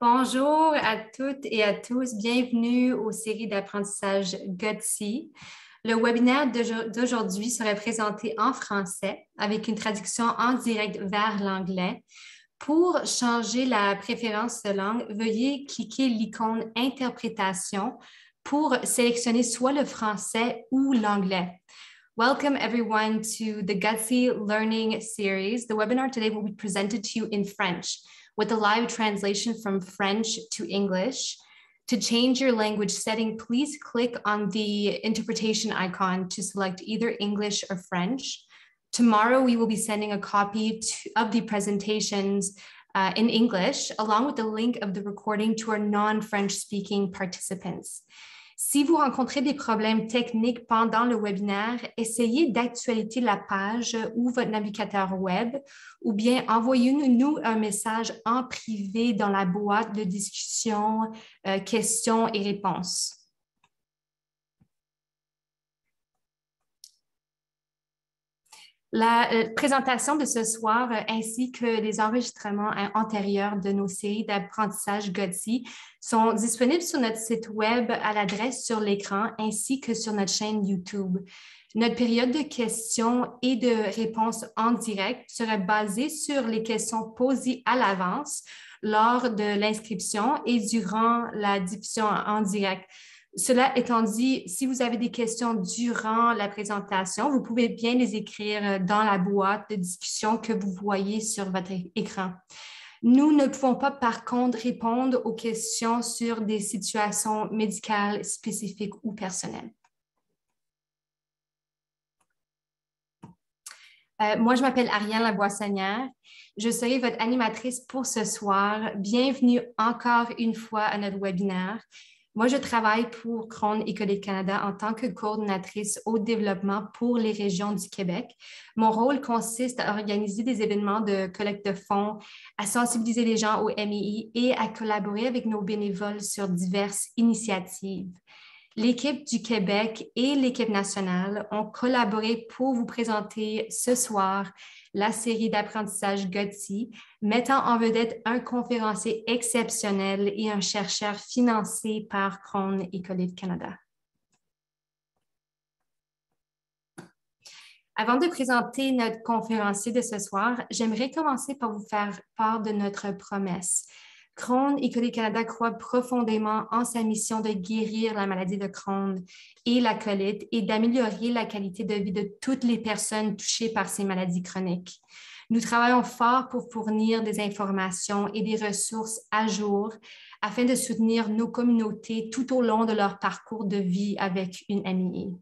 Bonjour à toutes et à tous. Bienvenue aux séries d'apprentissage GOTSI. Le webinaire d'aujourd'hui serait présenté en français avec une traduction en direct vers l'anglais. Pour changer la préférence de langue, veuillez cliquer l'icône Interprétation pour sélectionner soit le français ou l'anglais. Welcome everyone to the GOTSI Learning Series. The webinar today will be presented to you in French, with a live translation from French to English. To change your language setting, please click on the interpretation icon to select either English or French. Tomorrow, we will be sending a copy of the presentations in English, along with the link of the recording to our non-French speaking participants. Si vous rencontrez des problèmes techniques pendant le webinaire, essayez d'actualiser la page ou votre navigateur web ou bien envoyez-nous un message en privé dans la boîte de discussion, questions et réponses. La présentation de ce soir ainsi que les enregistrements antérieurs de nos séries d'apprentissage GOTSI sont disponibles sur notre site web à l'adresse sur l'écran ainsi que sur notre chaîne YouTube. Notre période de questions et de réponses en direct serait basée sur les questions posées à l'avance lors de l'inscription et durant la diffusion en direct. Cela étant dit, si vous avez des questions durant la présentation, vous pouvez bien les écrire dans la boîte de discussion que vous voyez sur votre écran. Nous ne pouvons pas, par contre, répondre aux questions sur des situations médicales spécifiques ou personnelles. Moi, je m'appelle Ariane Laboissonnière. Je serai votre animatrice pour ce soir. Bienvenue encore une fois à notre webinaire. Moi, je travaille pour Krone Écollite Canada en tant que coordonnatrice au développement pour les régions du Québec. Mon rôle consiste à organiser des événements de collecte de fonds, à sensibiliser les gens au MII et à collaborer avec nos bénévoles sur diverses initiatives. L'équipe du Québec et l'équipe nationale ont collaboré pour vous présenter ce soir la série d'apprentissage GOTSI, mettant en vedette un conférencier exceptionnel et un chercheur financé par Krone Écollite Canada. Avant de présenter notre conférencier de ce soir, j'aimerais commencer par vous faire part de notre promesse. Krone Écollite Canada croit profondément en sa mission de guérir la maladie de Crohn et la colite et d'améliorer la qualité de vie de toutes les personnes touchées par ces maladies chroniques. Nous travaillons fort pour fournir des informations et des ressources à jour afin de soutenir nos communautés tout au long de leur parcours de vie avec une MII.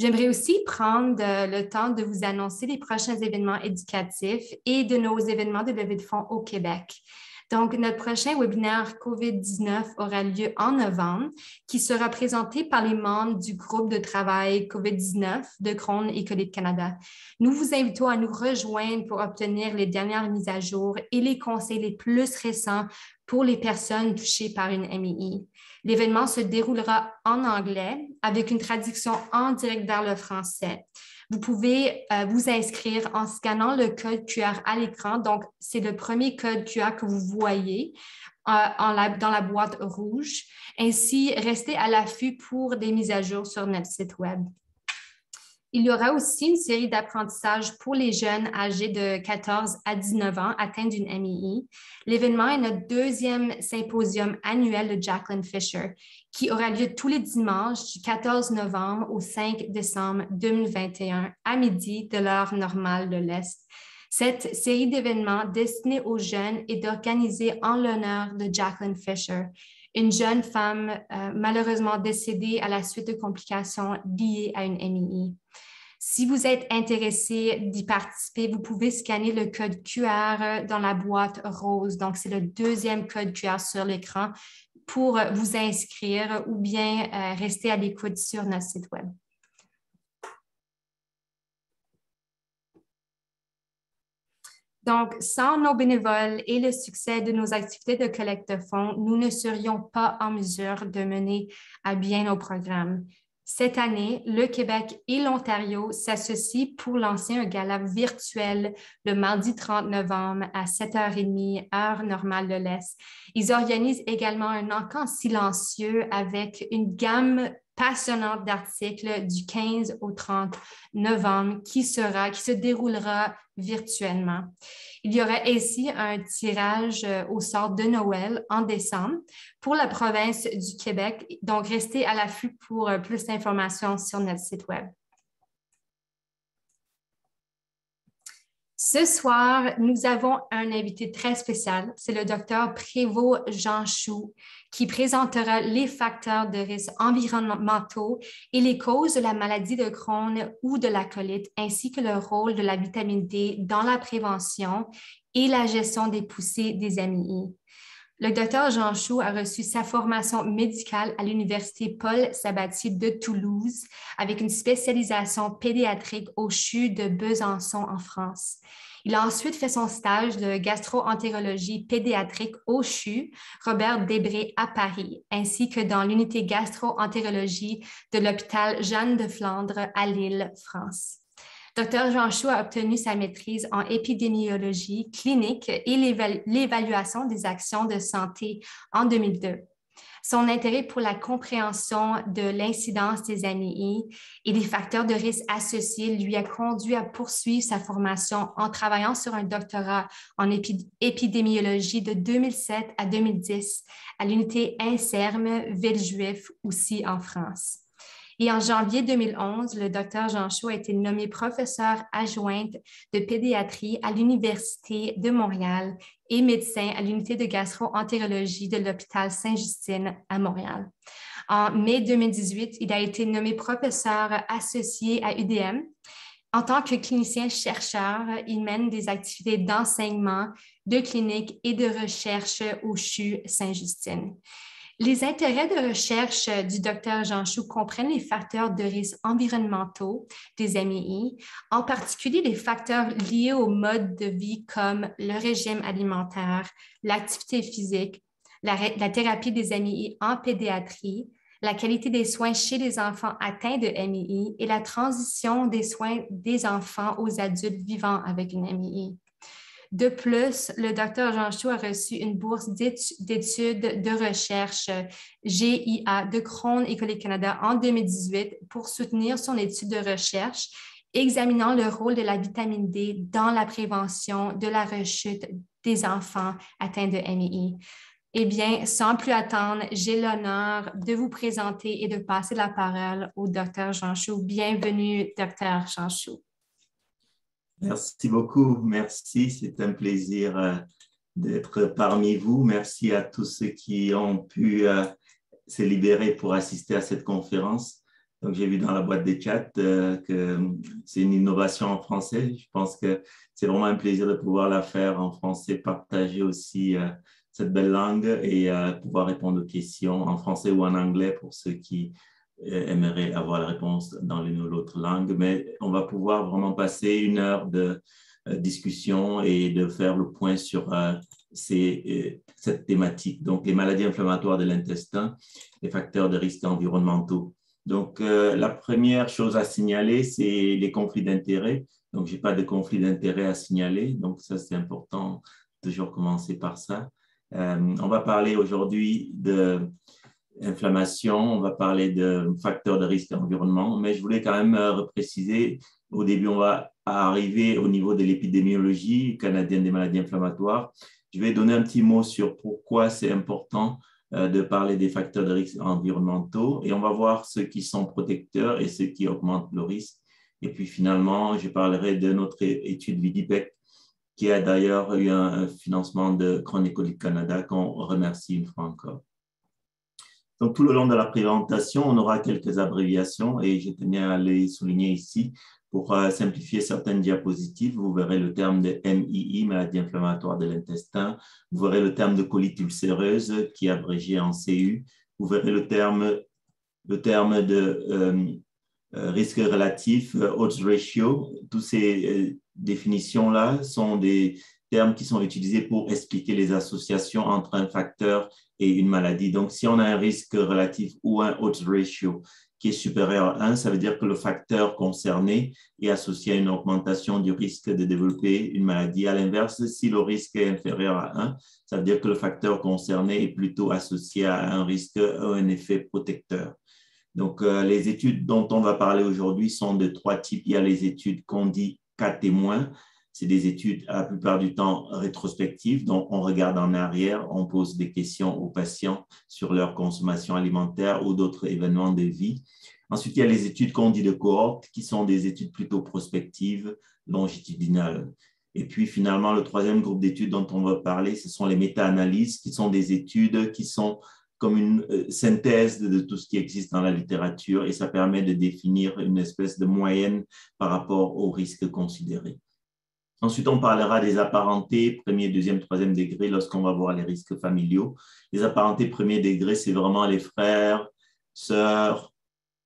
J'aimerais aussi prendre le temps de vous annoncer les prochains événements éducatifs et de nos événements de levée de fonds au Québec. Donc, notre prochain webinaire COVID-19 aura lieu en novembre, qui sera présenté par les membres du groupe de travail COVID-19 de Krone Écollite Canada. Nous vous invitons à nous rejoindre pour obtenir les dernières mises à jour et les conseils les plus récents pour les personnes touchées par une MII. L'événement se déroulera en anglais avec une traduction en direct vers le français. Vous pouvez vous inscrire en scannant le code QR à l'écran. Donc, c'est le premier code QR que vous voyez dans la boîte rouge. Ainsi, restez à l'affût pour des mises à jour sur notre site Web. Il y aura aussi une série d'apprentissages pour les jeunes âgés de 14 à 19 ans atteints d'une MII. L'événement est notre deuxième symposium annuel de Jacqueline Fisher, qui aura lieu tous les dimanches du 14 novembre au 5 décembre 2021 à midi de l'heure normale de l'Est. Cette série d'événements destinée aux jeunes est organisée en l'honneur de Jacqueline Fisher, une jeune femme malheureusement décédée à la suite de complications liées à une MII. Si vous êtes intéressé d'y participer, vous pouvez scanner le code QR dans la boîte rose. Donc, c'est le deuxième code QR sur l'écran pour vous inscrire ou bien rester à l'écoute sur notre site Web. Donc, sans nos bénévoles et le succès de nos activités de collecte de fonds, nous ne serions pas en mesure de mener à bien nos programmes. Cette année, le Québec et l'Ontario s'associent pour lancer un gala virtuel le mardi 30 novembre à 7h30, heure normale de l'Est. Ils organisent également un encan silencieux avec une gamme passionnante d'articles du 15 au 30 novembre qui se déroulera virtuellement. Il y aura ainsi un tirage au sort de Noël en décembre pour la province du Québec. Donc, restez à l'affût pour plus d'informations sur notre site Web. Ce soir, nous avons un invité très spécial. C'est le docteur Prévost Jean Chou qui présentera les facteurs de risque environnementaux et les causes de la maladie de Crohn ou de la colite, ainsi que le rôle de la vitamine D dans la prévention et la gestion des poussées des AMI. Le docteur Jean Chou a reçu sa formation médicale à l'Université Paul Sabatier de Toulouse avec une spécialisation pédiatrique au CHU de Besançon en France. Il a ensuite fait son stage de gastro-entérologie pédiatrique au CHU Robert Debré à Paris, ainsi que dans l'unité gastro-entérologie de l'hôpital Jeanne de Flandre à Lille, France. Dr. Jean Chou a obtenu sa maîtrise en épidémiologie clinique et l'évaluation des actions de santé en 2002. Son intérêt pour la compréhension de l'incidence des AMI et des facteurs de risque associés lui a conduit à poursuivre sa formation en travaillant sur un doctorat en épidémiologie de 2007 à 2010 à l'unité INSERM Villejuif, aussi en France. Et en janvier 2011, le docteur Jean Chou a été nommé professeur adjointe de pédiatrie à l'Université de Montréal et médecin à l'unité de gastro-entérologie de l'hôpital Sainte-Justine à Montréal. En mai 2018, il a été nommé professeur associé à UDM. En tant que clinicien-chercheur, il mène des activités d'enseignement, de clinique et de recherche au CHU Sainte-Justine. Les intérêts de recherche du docteur Jean Chou comprennent les facteurs de risque environnementaux des AMI, en particulier les facteurs liés au mode de vie comme le régime alimentaire, l'activité physique, la thérapie des AMI en pédiatrie, la qualité des soins chez les enfants atteints de AMI et la transition des soins des enfants aux adultes vivant avec une AMI. De plus, le docteur Jean Chou a reçu une bourse d'études de recherche GIA de Crohn et Colique Canada en 2018 pour soutenir son étude de recherche examinant le rôle de la vitamine D dans la prévention de la rechute des enfants atteints de MI. Eh bien, sans plus attendre, j'ai l'honneur de vous présenter et de passer la parole au docteur Jean Chou. Bienvenue, docteur Jean Chou. Merci beaucoup, merci. C'est un plaisir d'être parmi vous. Merci à tous ceux qui ont pu se libérer pour assister à cette conférence. Donc, j'ai vu dans la boîte des chats que c'est une innovation en français. Je pense que c'est vraiment un plaisir de pouvoir la faire en français, partager aussi cette belle langue et pouvoir répondre aux questions en français ou en anglais pour ceux qui aimerait avoir la réponse dans l'une ou l'autre langue, mais on va pouvoir vraiment passer une heure de discussion et de faire le point sur cette thématique. Donc, les maladies inflammatoires de l'intestin, les facteurs de risque environnementaux. Donc, la première chose à signaler, c'est les conflits d'intérêts. Donc, je n'ai pas de conflit d'intérêts à signaler. Donc, ça, c'est important, toujours commencer par ça. On va parler aujourd'hui de inflammation, on va parler de facteurs de risque environnement, mais je voulais quand même repréciser, au début, on va arriver au niveau de l'épidémiologie canadienne des maladies inflammatoires. Je vais donner un petit mot sur pourquoi c'est important de parler des facteurs de risque environnementaux et on va voir ceux qui sont protecteurs et ceux qui augmentent le risque. Et puis finalement, je parlerai de notre étude Vidipec qui a d'ailleurs eu un financement de Crohn et Colique Canada qu'on remercie une fois encore. Donc, tout le long de la présentation, on aura quelques abréviations et je tenais à les souligner ici pour simplifier certaines diapositives. Vous verrez le terme de MII, maladie inflammatoire de l'intestin. Vous verrez le terme de colite ulcéreuse qui est abrégé en CU. Vous verrez le terme de risque relatif, odds ratio. Toutes ces définitions-là sont des termes qui sont utilisés pour expliquer les associations entre un facteur et une maladie. Donc, si on a un risque relatif ou un odds ratio qui est supérieur à 1, ça veut dire que le facteur concerné est associé à une augmentation du risque de développer une maladie. À l'inverse, si le risque est inférieur à 1, ça veut dire que le facteur concerné est plutôt associé à un risque, à un effet protecteur. Donc, les études dont on va parler aujourd'hui sont de 3 types. Il y a les études qu'on dit cas témoins. C'est des études, la plupart du temps, rétrospectives. Donc, on regarde en arrière, on pose des questions aux patients sur leur consommation alimentaire ou d'autres événements de vie. Ensuite, il y a les études qu'on dit de cohorte, qui sont des études plutôt prospectives, longitudinales. Et puis, finalement, le troisième groupe d'études dont on va parler, ce sont les méta-analyses, qui sont des études qui sont comme une synthèse de tout ce qui existe dans la littérature et ça permet de définir une espèce de moyenne par rapport aux risques considérés. Ensuite, on parlera des apparentés premier, deuxième, troisième degré lorsqu'on va voir les risques familiaux. Les apparentés premier degré, c'est vraiment les frères, sœurs,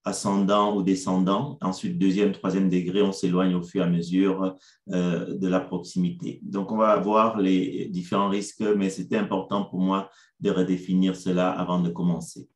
ascendants ou descendants. Ensuite, deuxième, troisième degré, on s'éloigne au fur et à mesure de la proximité. Donc, on va voir les différents risques, mais c'était important pour moi de redéfinir cela avant de commencer.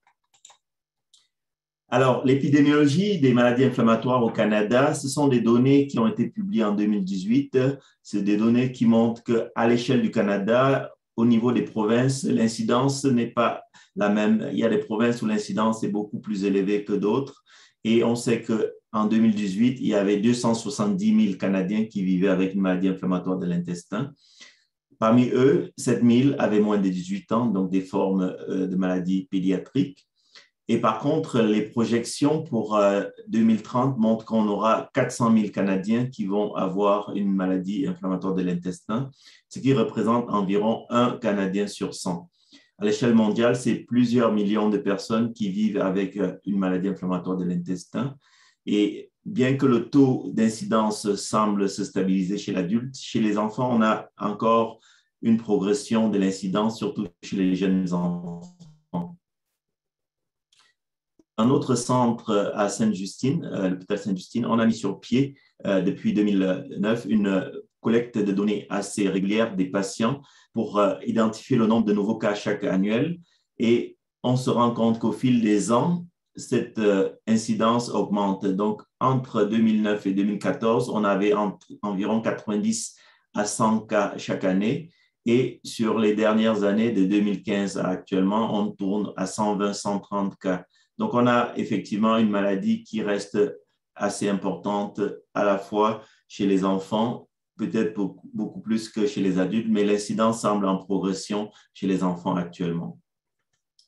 Alors, l'épidémiologie des maladies inflammatoires au Canada, ce sont des données qui ont été publiées en 2018. C'est des données qui montrent qu'à l'échelle du Canada, au niveau des provinces, l'incidence n'est pas la même. Il y a des provinces où l'incidence est beaucoup plus élevée que d'autres. Et on sait qu'en 2018, il y avait 270 000 Canadiens qui vivaient avec une maladie inflammatoire de l'intestin. Parmi eux, 7 000 avaient moins de 18 ans, donc des formes de maladies pédiatriques. Et par contre, les projections pour 2030 montrent qu'on aura 400 000 Canadiens qui vont avoir une maladie inflammatoire de l'intestin, ce qui représente environ 1 Canadien sur 100. À l'échelle mondiale, c'est plusieurs millions de personnes qui vivent avec une maladie inflammatoire de l'intestin. Et bien que le taux d'incidence semble se stabiliser chez l'adulte, chez les enfants, on a encore une progression de l'incidence, surtout chez les jeunes enfants. Un autre centre à Sainte-Justine, l'hôpital Sainte-Justine, on a mis sur pied depuis 2009 une collecte de données assez régulière des patients pour identifier le nombre de nouveaux cas chaque annuel. Et on se rend compte qu'au fil des ans, cette incidence augmente. Donc, entre 2009 et 2014, on avait environ 90 à 100 cas chaque année. Et sur les dernières années, de 2015 à actuellement, on tourne à 120, 130 cas. Donc, on a effectivement une maladie qui reste assez importante à la fois chez les enfants, peut-être beaucoup plus que chez les adultes, mais l'incidence semble en progression chez les enfants actuellement.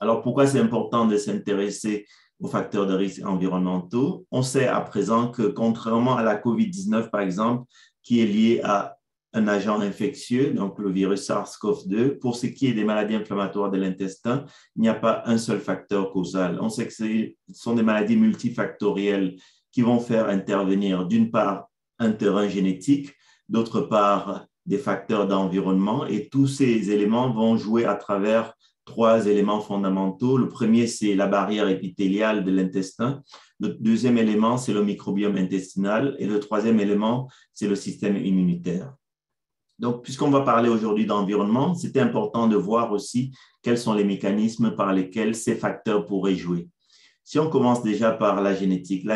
Alors, pourquoi c'est important de s'intéresser aux facteurs de risque environnementaux? On sait à présent que contrairement à la COVID-19, par exemple, qui est liée à un agent infectieux, donc le virus SARS-CoV-2. Pour ce qui est des maladies inflammatoires de l'intestin, il n'y a pas un seul facteur causal. On sait que ce sont des maladies multifactorielles qui vont faire intervenir d'une part un terrain génétique, d'autre part des facteurs d'environnement et tous ces éléments vont jouer à travers 3 éléments fondamentaux. Le premier, c'est la barrière épithéliale de l'intestin. Le deuxième élément, c'est le microbiome intestinal et le troisième élément, c'est le système immunitaire. Donc, puisqu'on va parler aujourd'hui d'environnement, c'était important de voir aussi quels sont les mécanismes par lesquels ces facteurs pourraient jouer. Si on commence déjà par la génétique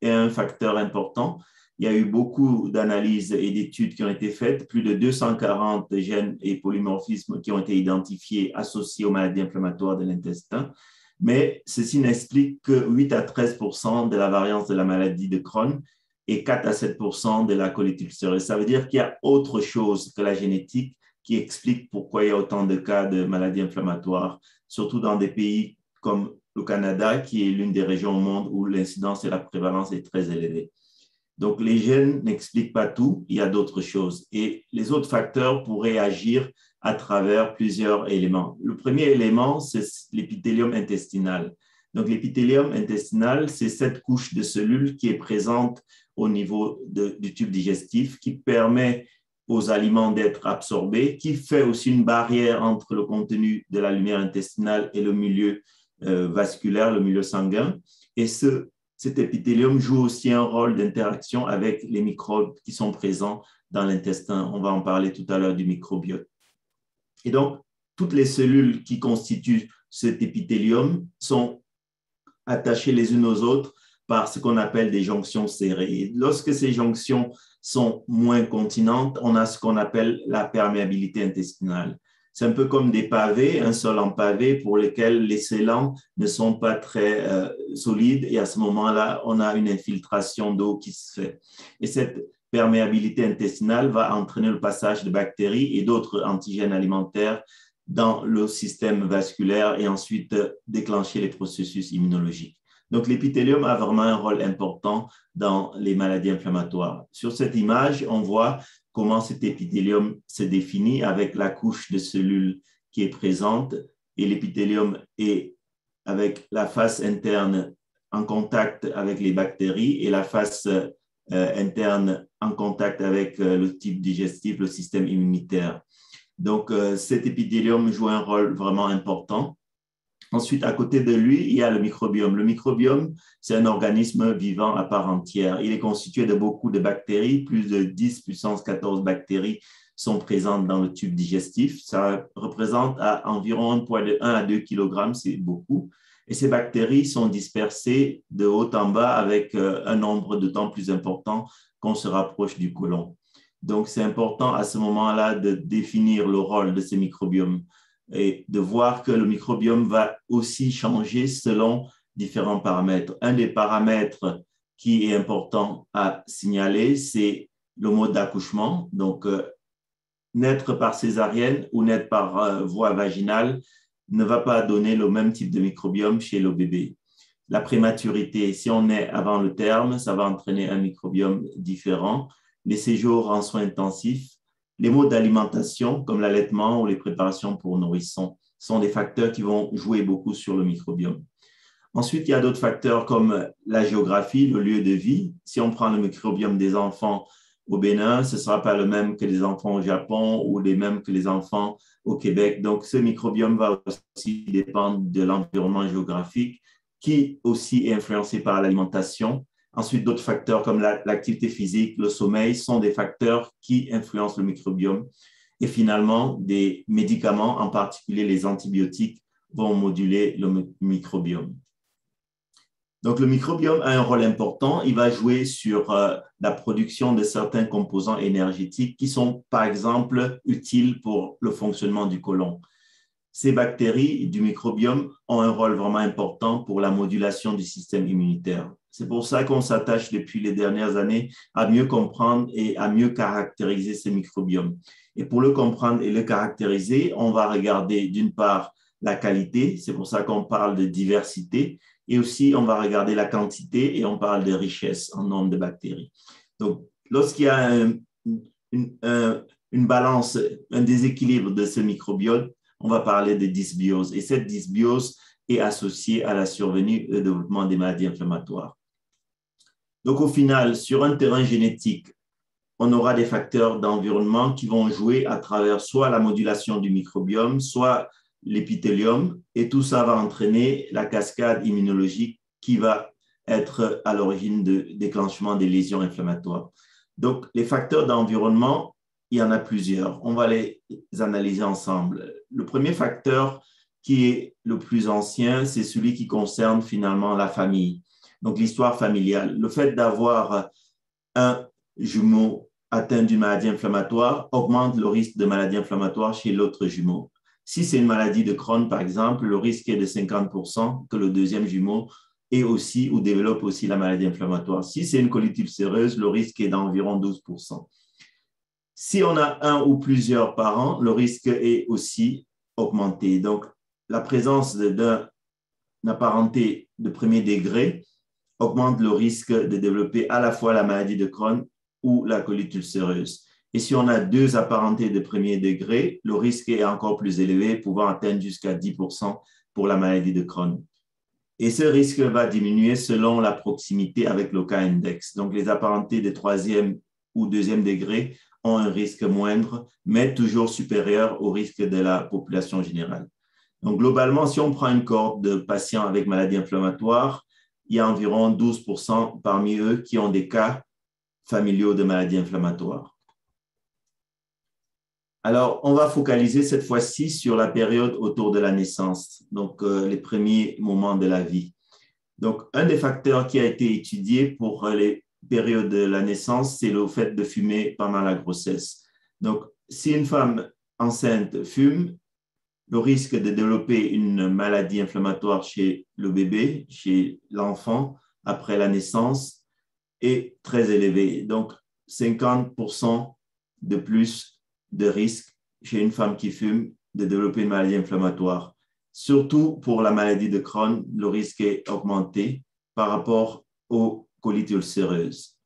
est un facteur important. Il y a eu beaucoup d'analyses et d'études qui ont été faites, plus de 240 gènes et polymorphismes qui ont été identifiés associés aux maladies inflammatoires de l'intestin. Mais ceci n'explique que 8 à 13% de la variance de la maladie de Crohn et 4 à 7% de la colite ulcéreuse. Ça veut dire qu'il y a autre chose que la génétique qui explique pourquoi il y a autant de cas de maladies inflammatoires, surtout dans des pays comme le Canada, qui est l'une des régions au monde où l'incidence et la prévalence est très élevée. Donc, les gènes n'expliquent pas tout, il y a d'autres choses. Et les autres facteurs pourraient agir à travers plusieurs éléments. Le premier élément, c'est l'épithélium intestinal. Donc, l'épithélium intestinal, c'est cette couche de cellules qui est présente au niveau du tube digestif, qui permet aux aliments d'être absorbés, qui fait aussi une barrière entre le contenu de la lumière intestinale et le milieu vasculaire, le milieu sanguin. Et cet épithélium joue aussi un rôle d'interaction avec les microbes qui sont présents dans l'intestin. On va en parler tout à l'heure du microbiote. Et donc, toutes les cellules qui constituent cet épithélium sont attachées les unes aux autres par ce qu'on appelle des jonctions serrées. Et lorsque ces jonctions sont moins continentes, on a ce qu'on appelle la perméabilité intestinale. C'est un peu comme des pavés, un sol en pavé pour lesquels les scellants ne sont pas très solides et à ce moment-là, on a une infiltration d'eau qui se fait. Et cette perméabilité intestinale va entraîner le passage de bactéries et d'autres antigènes alimentaires dans le système vasculaire et ensuite déclencher les processus immunologiques. Donc, l'épithélium a vraiment un rôle important dans les maladies inflammatoires. Sur cette image, on voit comment cet épithélium se définit avec la couche de cellules qui est présente et l'épithélium est avec la face interne en contact avec les bactéries et la face interne en contact avec le type digestif, le système immunitaire. Donc, cet épithélium joue un rôle vraiment important. Ensuite, à côté de lui, il y a le microbiome. Le microbiome, c'est un organisme vivant à part entière. Il est constitué de beaucoup de bactéries, plus de 10 puissance 14 bactéries sont présentes dans le tube digestif. Ça représente environ un poids de 1 à 2 kg, c'est beaucoup. Et ces bactéries sont dispersées de haut en bas avec un nombre d'autant plus important qu'on se rapproche du côlon. Donc, c'est important à ce moment-là de définir le rôle de ces microbiomes et de voir que le microbiome va aussi changer selon différents paramètres. Un des paramètres qui est important à signaler, c'est le mode d'accouchement. Donc, naître par césarienne ou naître par voie vaginale ne va pas donner le même type de microbiome chez le bébé. La prématurité, si on est avant le terme, ça va entraîner un microbiome différent. Les séjours en soins intensifs, les modes d'alimentation, comme l'allaitement ou les préparations pour nourrissons, sont des facteurs qui vont jouer beaucoup sur le microbiome. Ensuite, il y a d'autres facteurs comme la géographie, le lieu de vie. Si on prend le microbiome des enfants au Bénin, ce ne sera pas le même que les enfants au Japon ou les mêmes que les enfants au Québec. Donc, ce microbiome va aussi dépendre de l'environnement géographique qui aussi est influencé par l'alimentation. Ensuite, d'autres facteurs comme l'activité physique, le sommeil sont des facteurs qui influencent le microbiome. Et finalement, des médicaments, en particulier les antibiotiques, vont moduler le microbiome. Donc, le microbiome a un rôle important. Il va jouer sur la production de certains composants énergétiques qui sont, par exemple, utiles pour le fonctionnement du côlon. Ces bactéries du microbiome ont un rôle vraiment important pour la modulation du système immunitaire. C'est pour ça qu'on s'attache depuis les dernières années à mieux comprendre et à mieux caractériser ces microbiomes. Et pour le comprendre et le caractériser, on va regarder d'une part la qualité, c'est pour ça qu'on parle de diversité, et aussi on va regarder la quantité et on parle de richesse en nombre de bactéries. Donc, lorsqu'il y a une balance, un déséquilibre de ce microbiome, on va parler de dysbiose. Et cette dysbiose est associée à la survenue et au développement des maladies inflammatoires. Donc, au final, sur un terrain génétique, on aura des facteurs d'environnement qui vont jouer à travers soit la modulation du microbiome, soit l'épithélium, et tout ça va entraîner la cascade immunologique qui va être à l'origine du déclenchement des lésions inflammatoires. Donc, les facteurs d'environnement, il y en a plusieurs. On va les analyser ensemble. Le premier facteur qui est le plus ancien, c'est celui qui concerne finalement la famille. Donc, l'histoire familiale. Le fait d'avoir un jumeau atteint d'une maladie inflammatoire augmente le risque de maladie inflammatoire chez l'autre jumeau. Si c'est une maladie de Crohn, par exemple, le risque est de 50% que le deuxième jumeau ait aussi ou développe aussi la maladie inflammatoire. Si c'est une colite ulcéreuse, le risque est d'environ 12%. Si on a un ou plusieurs parents, le risque est aussi augmenté. Donc, la présence d'un apparenté de premier degré augmente le risque de développer à la fois la maladie de Crohn ou la colite ulcéreuse. Et si on a deux apparentés de premier degré, le risque est encore plus élevé, pouvant atteindre jusqu'à 10% pour la maladie de Crohn. Et ce risque va diminuer selon la proximité avec le cas index. Donc, les apparentés de troisième ou deuxième degré ont un risque moindre, mais toujours supérieur au risque de la population générale. Donc, globalement, si on prend une cohorte de patients avec maladie inflammatoire, il y a environ 12% parmi eux qui ont des cas familiaux de maladie inflammatoire. Alors, on va focaliser cette fois-ci sur la période autour de la naissance, donc les premiers moments de la vie. Donc, un des facteurs qui a été étudié pour les périodes de la naissance, c'est le fait de fumer pendant la grossesse. Donc, si une femme enceinte fume, le risque de développer une maladie inflammatoire chez le bébé, chez l'enfant, après la naissance, est très élevé. Donc, 50% de plus de risque chez une femme qui fume de développer une maladie inflammatoire. Surtout pour la maladie de Crohn, le risque est augmenté par rapport aux colites ulcéreuses.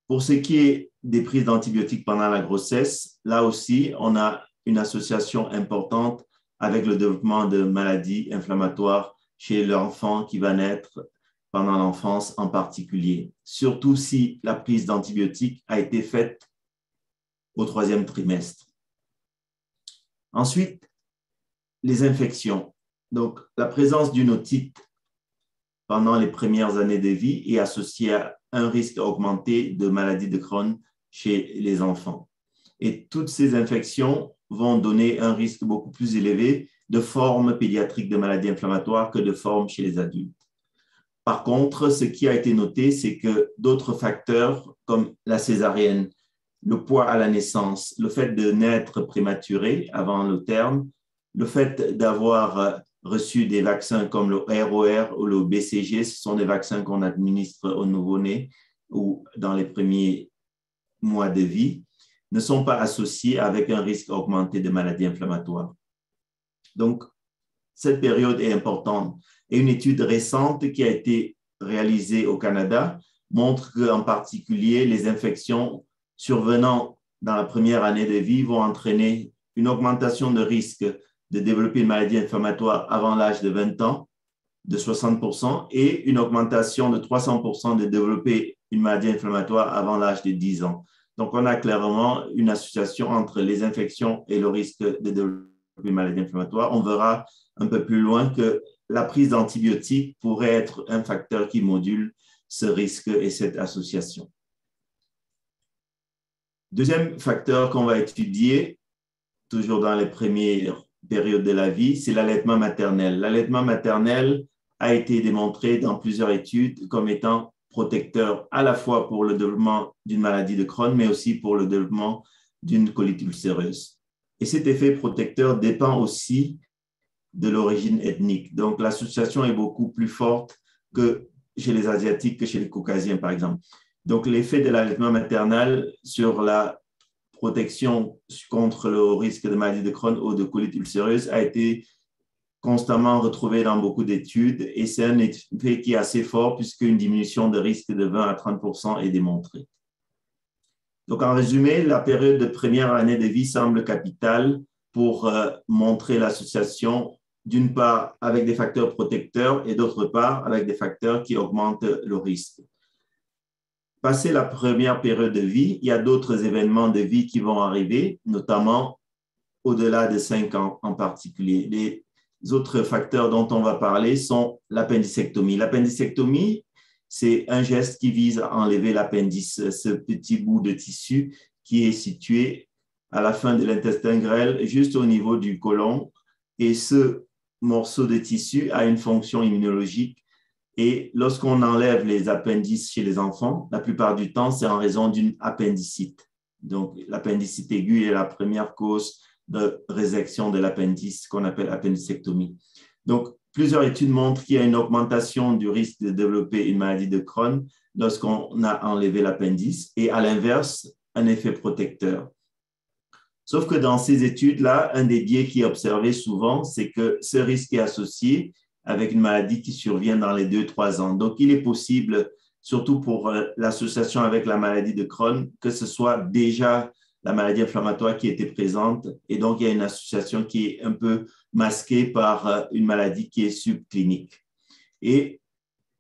Pour ce qui est des prises d'antibiotiques pendant la grossesse, là aussi, on a une association importante avec le développement de maladies inflammatoires chez l'enfant qui va naître pendant l'enfance en particulier, surtout si la prise d'antibiotiques a été faite au 3e trimestre. Ensuite, les infections. Donc, la présence d'une otite pendant les premières années de vie est associée à un risque augmenté de maladie de Crohn chez les enfants. Et toutes ces infections vont donner un risque beaucoup plus élevé de formes pédiatriques de maladies inflammatoires que de formes chez les adultes. Par contre, ce qui a été noté, c'est que d'autres facteurs comme la césarienne, le poids à la naissance, le fait de naître prématuré avant le terme, le fait d'avoir reçu des vaccins comme le ROR ou le BCG, ce sont des vaccins qu'on administre aux nouveau-nés ou dans les premiers mois de vie, ne sont pas associés avec un risque augmenté de maladies inflammatoires. Donc, cette période est importante. Et une étude récente qui a été réalisée au Canada montre qu'en particulier, les infections survenant dans la première année de vie vont entraîner une augmentation de risque de développer une maladie inflammatoire avant l'âge de 20 ans de 60% et une augmentation de 300% de développer une maladie inflammatoire avant l'âge de 10 ans. Donc, on a clairement une association entre les infections et le risque de développer une maladie inflammatoire. On verra un peu plus loin que la prise d'antibiotiques pourrait être un facteur qui module ce risque et cette association. Deuxième facteur qu'on va étudier, toujours dans les premières périodes de la vie, c'est l'allaitement maternel. L'allaitement maternel a été démontré dans plusieurs études comme étant protecteur à la fois pour le développement d'une maladie de Crohn, mais aussi pour le développement d'une colite ulcéreuse. Et cet effet protecteur dépend aussi de l'origine ethnique. Donc, l'association est beaucoup plus forte que chez les Asiatiques que chez les Caucasiens, par exemple. Donc, l'effet de l'allaitement maternel sur la protection contre le risque de maladie de Crohn ou de colite ulcéreuse a été constamment retrouvé dans beaucoup d'études et c'est un effet qui est assez fort puisqu'une diminution de risque de 20 à 30% est démontrée. Donc, en résumé, la période de première année de vie semble capitale pour montrer l'association, d'une part avec des facteurs protecteurs et d'autre part avec des facteurs qui augmentent le risque. Passé la première période de vie, il y a d'autres événements de vie qui vont arriver, notamment au-delà de 5 ans en particulier. Les autres facteurs dont on va parler sont l'appendicectomie. L'appendicectomie, c'est un geste qui vise à enlever l'appendice, ce petit bout de tissu qui est situé à la fin de l'intestin grêle, juste au niveau du côlon. Et ce morceau de tissu a une fonction immunologique. Et lorsqu'on enlève les appendices chez les enfants, la plupart du temps, c'est en raison d'une appendicite. Donc, l'appendicite aiguë est la première cause de résection de l'appendice qu'on appelle appendicectomie. Donc, plusieurs études montrent qu'il y a une augmentation du risque de développer une maladie de Crohn lorsqu'on a enlevé l'appendice et à l'inverse, un effet protecteur. Sauf que dans ces études-là, un des biais qui est observé souvent, c'est que ce risque est associé avec une maladie qui survient dans les 2-3 ans. Donc, il est possible, surtout pour l'association avec la maladie de Crohn, que ce soit déjà la maladie inflammatoire qui était présente et donc il y a une association qui est un peu masquée par une maladie qui est subclinique. Et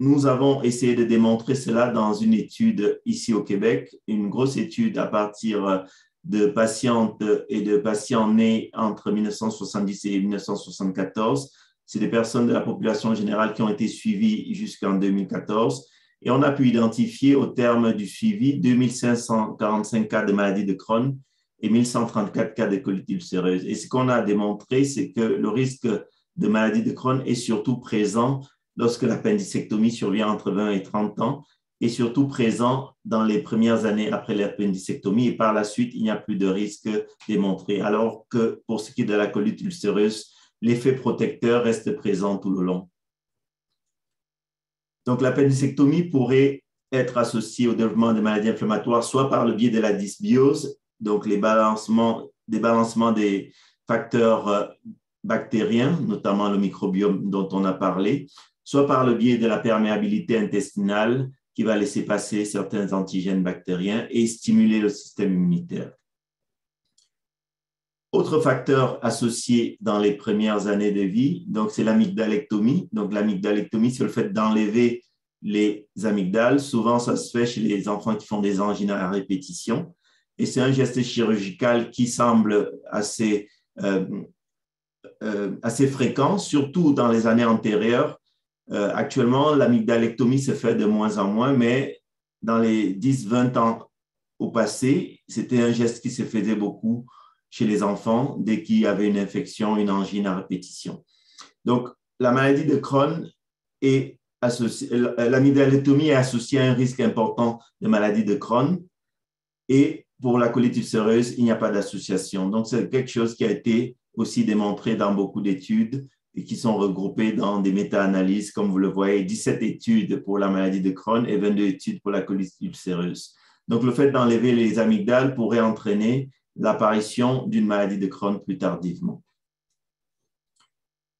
nous avons essayé de démontrer cela dans une étude ici au Québec, une grosse étude à partir de patientes et de patients nés entre 1970 et 1974. C'est des personnes de la population générale qui ont été suivies jusqu'en 2014. Et on a pu identifier au terme du suivi 2545 cas de maladie de Crohn et 1134 cas de colite ulcéreuse. Et ce qu'on a démontré, c'est que le risque de maladie de Crohn est surtout présent lorsque l'appendicectomie survient entre 20 et 30 ans, et surtout présent dans les premières années après l'appendicectomie, et par la suite, il n'y a plus de risque démontré. Alors que pour ce qui est de la colite ulcéreuse, l'effet protecteur reste présent tout le long. Donc, l'appendicectomie pourrait être associée au développement de maladies inflammatoires, soit par le biais de la dysbiose, donc des balancements des facteurs bactériens, notamment le microbiome dont on a parlé, soit par le biais de la perméabilité intestinale qui va laisser passer certains antigènes bactériens et stimuler le système immunitaire. Autre facteur associé dans les premières années de vie, donc c'est l'amygdalectomie. Donc l'amygdalectomie, c'est le fait d'enlever les amygdales. Souvent, ça se fait chez les enfants qui font des angines à répétition. Et c'est un geste chirurgical qui semble assez fréquent, surtout dans les années antérieures. Actuellement, l'amygdalectomie se fait de moins en moins, mais dans les 10-20 ans au passé, c'était un geste qui se faisait beaucoup chez les enfants dès qu'il y avait une infection, une angine à répétition. Donc, la maladie de Crohn est associée, l'amygdalectomie est associée à un risque important de maladie de Crohn, et pour la colite ulcéreuse, il n'y a pas d'association. Donc, c'est quelque chose qui a été aussi démontré dans beaucoup d'études et qui sont regroupées dans des méta-analyses, comme vous le voyez, 17 études pour la maladie de Crohn et 22 études pour la colite ulcéreuse. Donc, le fait d'enlever les amygdales pourrait entraîner l'apparition d'une maladie de Crohn plus tardivement.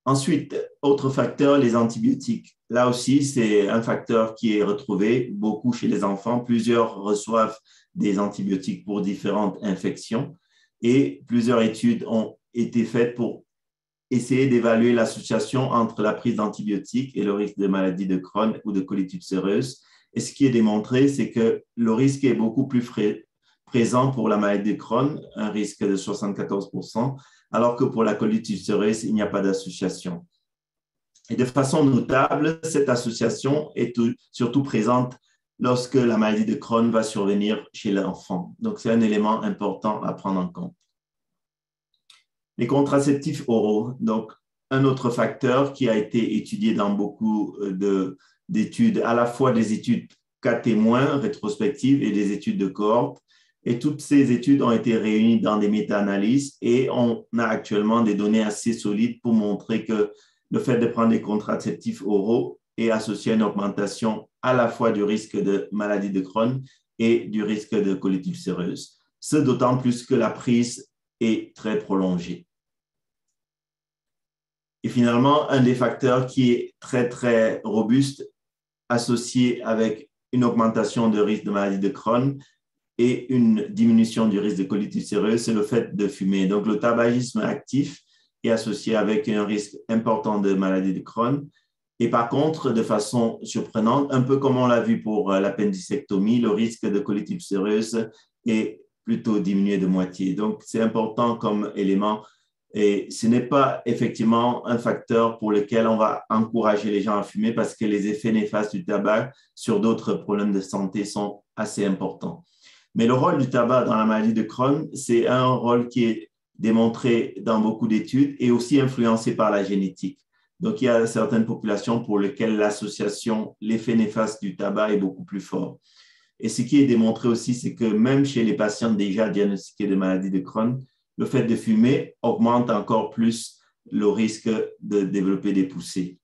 Ensuite, autre facteur, les antibiotiques. Là aussi, c'est un facteur qui est retrouvé beaucoup chez les enfants. Plusieurs reçoivent des antibiotiques pour différentes infections et plusieurs études ont été faites pour essayer d'évaluer l'association entre la prise d'antibiotiques et le risque de maladie de Crohn ou de colite ulcéreuse. Et ce qui est démontré, c'est que le risque est beaucoup plus présent pour la maladie de Crohn, un risque de 74%, alors que pour la colite ulcéreuse, il n'y a pas d'association. Et de façon notable, cette association est surtout présente lorsque la maladie de Crohn va survenir chez l'enfant. Donc, c'est un élément important à prendre en compte. Les contraceptifs oraux, donc un autre facteur qui a été étudié dans beaucoup d'études, à la fois des études cas témoins rétrospectives et des études de cohorte. Et toutes ces études ont été réunies dans des méta-analyses et on a actuellement des données assez solides pour montrer que le fait de prendre des contraceptifs oraux est associé à une augmentation à la fois du risque de maladie de Crohn et du risque de colite ulcéreuse. Ce d'autant plus que la prise est très prolongée. Et finalement, un des facteurs qui est très, très robuste, associé avec une augmentation de risque de maladie de Crohn et une diminution du risque de colite ulcéreuse, c'est le fait de fumer. Donc, le tabagisme actif est associé avec un risque important de maladie de Crohn. Et par contre, de façon surprenante, un peu comme on l'a vu pour l'appendicectomie, le risque de colite ulcéreuse est plutôt diminué de moitié. Donc, c'est important comme élément. Et ce n'est pas effectivement un facteur pour lequel on va encourager les gens à fumer parce que les effets néfastes du tabac sur d'autres problèmes de santé sont assez importants. Mais le rôle du tabac dans la maladie de Crohn, c'est un rôle qui est démontré dans beaucoup d'études et aussi influencé par la génétique. Donc, il y a certaines populations pour lesquelles l'association, l'effet néfaste du tabac est beaucoup plus fort. Et ce qui est démontré aussi, c'est que même chez les patients déjà diagnostiqués de maladie de Crohn, le fait de fumer augmente encore plus le risque de développer des poussées.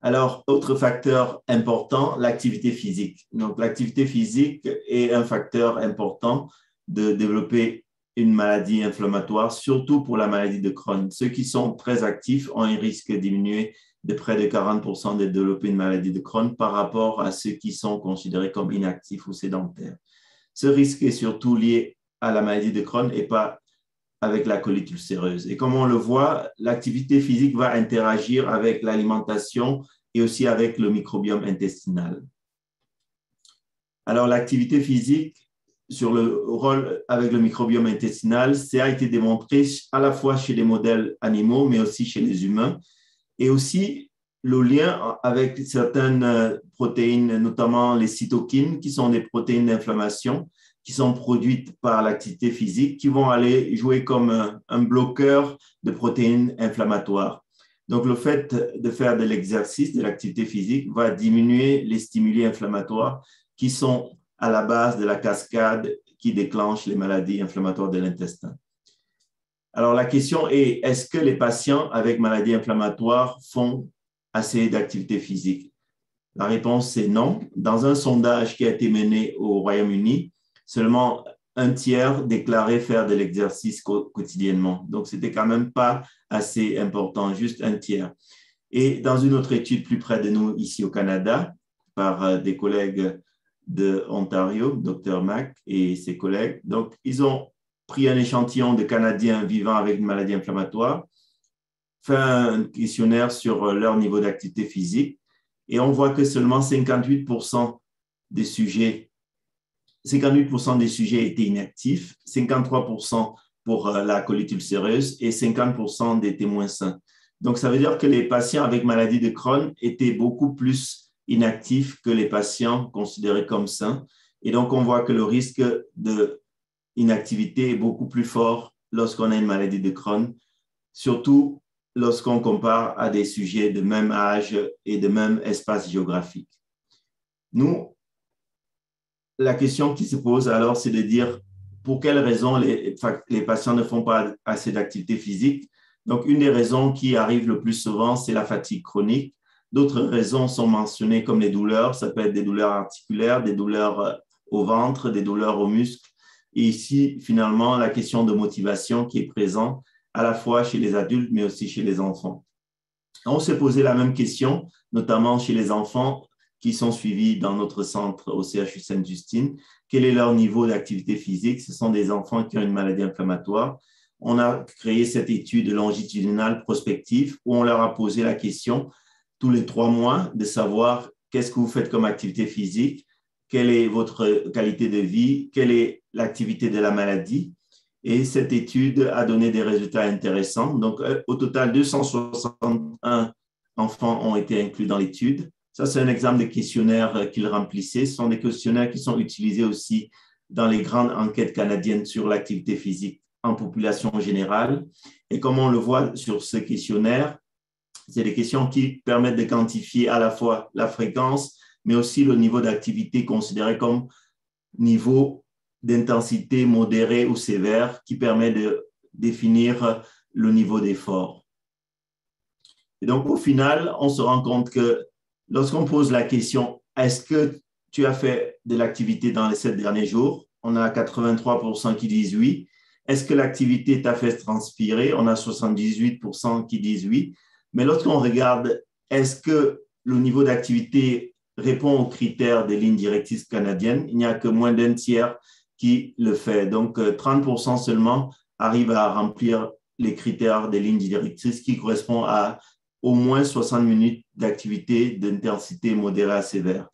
Alors, autre facteur important, l'activité physique. Donc, l'activité physique est un facteur important de développer une maladie inflammatoire, surtout pour la maladie de Crohn. Ceux qui sont très actifs ont un risque diminué de près de 40% de développer une maladie de Crohn par rapport à ceux qui sont considérés comme inactifs ou sédentaires. Ce risque est surtout lié à la maladie de Crohn et pas avec la colite ulcéreuse. Et comme on le voit, l'activité physique va interagir avec l'alimentation et aussi avec le microbiome intestinal. Alors, l'activité physique sur le rôle avec le microbiome intestinal, ça a été démontré à la fois chez les modèles animaux, mais aussi chez les humains, et aussi le lien avec certaines protéines, notamment les cytokines, qui sont des protéines d'inflammation, qui sont produites par l'activité physique, qui vont aller jouer comme un bloqueur de protéines inflammatoires. Donc, le fait de faire de l'exercice, de l'activité physique, va diminuer les stimuli inflammatoires qui sont à la base de la cascade qui déclenche les maladies inflammatoires de l'intestin. Alors, la question est, est-ce que les patients avec maladies inflammatoires font assez d'activité physique? La réponse, c'est non. Dans un sondage qui a été mené au Royaume-Uni, seulement un tiers déclarait faire de l'exercice quotidiennement. Donc, ce n'était quand même pas assez important, juste un tiers. Et dans une autre étude plus près de nous, ici au Canada, par des collègues de Ontario, Dr. Mac et ses collègues, donc ils ont pris un échantillon de Canadiens vivant avec une maladie inflammatoire, fait un questionnaire sur leur niveau d'activité physique, et on voit que seulement 58% des sujets étaient inactifs, 53% pour la colite ulcéreuse et 50% des témoins sains. Donc, ça veut dire que les patients avec maladie de Crohn étaient beaucoup plus inactifs que les patients considérés comme sains. Et donc, on voit que le risque d'inactivité est beaucoup plus fort lorsqu'on a une maladie de Crohn, surtout lorsqu'on compare à des sujets de même âge et de même espace géographique. Nous, la question qui se pose alors, c'est de dire pour quelles raisons les patients ne font pas assez d'activité physique. Donc, une des raisons qui arrive le plus souvent, c'est la fatigue chronique. D'autres raisons sont mentionnées comme les douleurs. Ça peut être des douleurs articulaires, des douleurs au ventre, des douleurs aux muscles. Et ici, finalement, la question de motivation qui est présente à la fois chez les adultes, mais aussi chez les enfants. On s'est posé la même question, notamment chez les enfants qui sont suivis dans notre centre au CHU Sainte-Justine. Quel est leur niveau d'activité physique? Ce sont des enfants qui ont une maladie inflammatoire. On a créé cette étude longitudinale prospective où on leur a posé la question tous les 3 mois de savoir qu'est-ce que vous faites comme activité physique, quelle est votre qualité de vie, quelle est l'activité de la maladie. Et cette étude a donné des résultats intéressants. Donc, au total, 261 enfants ont été inclus dans l'étude. Ça, c'est un exemple de questionnaire qu'ils remplissaient. Ce sont des questionnaires qui sont utilisés aussi dans les grandes enquêtes canadiennes sur l'activité physique en population générale. Et comme on le voit sur ce questionnaire, c'est des questions qui permettent de quantifier à la fois la fréquence, mais aussi le niveau d'activité considéré comme niveau d'intensité modérée ou sévère qui permet de définir le niveau d'effort. Et donc, au final, on se rend compte que lorsqu'on pose la question « Est-ce que tu as fait de l'activité dans les 7 derniers jours ?» On a 83% qui disent oui. « Est-ce que l'activité t'a fait transpirer ?» On a 78% qui disent oui. Mais lorsqu'on regarde « Est-ce que le niveau d'activité répond aux critères des lignes directrices canadiennes ?» Il n'y a que moins d'un tiers qui le fait. Donc, 30% seulement arrivent à remplir les critères des lignes directrices qui correspondent à au moins 60 minutes d'activité d'intensité modérée à sévère.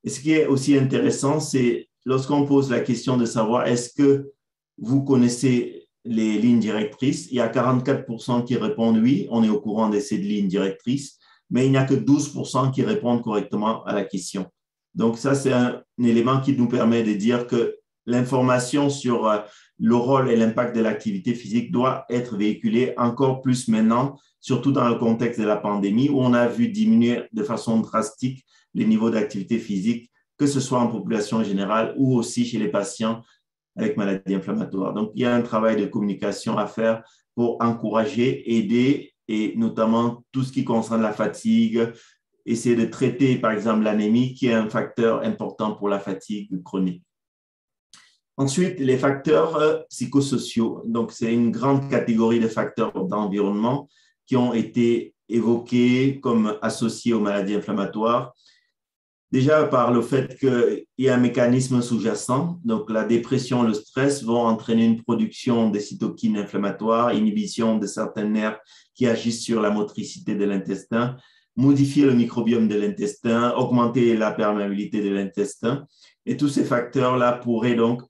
Et ce qui est aussi intéressant, c'est lorsqu'on pose la question de savoir est-ce que vous connaissez les lignes directrices, il y a 44% qui répondent oui, on est au courant de ces lignes directrices, mais il n'y a que 12% qui répondent correctement à la question. Donc ça, c'est un élément qui nous permet de dire que l'information sur le rôle et l'impact de l'activité physique doit être véhiculée encore plus maintenant, surtout dans le contexte de la pandémie où on a vu diminuer de façon drastique les niveaux d'activité physique, que ce soit en population générale ou aussi chez les patients avec maladie inflammatoire. Donc, il y a un travail de communication à faire pour encourager, aider et notamment tout ce qui concerne la fatigue, essayer de traiter par exemple l'anémie qui est un facteur important pour la fatigue chronique. Ensuite, les facteurs psychosociaux. Donc, c'est une grande catégorie de facteurs d'environnement qui ont été évoqués comme associés aux maladies inflammatoires. Déjà par le fait qu'il y a un mécanisme sous-jacent, donc la dépression, le stress vont entraîner une production de cytokines inflammatoires, inhibition de certains nerfs qui agissent sur la motricité de l'intestin, modifier le microbiome de l'intestin, augmenter la perméabilité de l'intestin. Et tous ces facteurs-là pourraient donc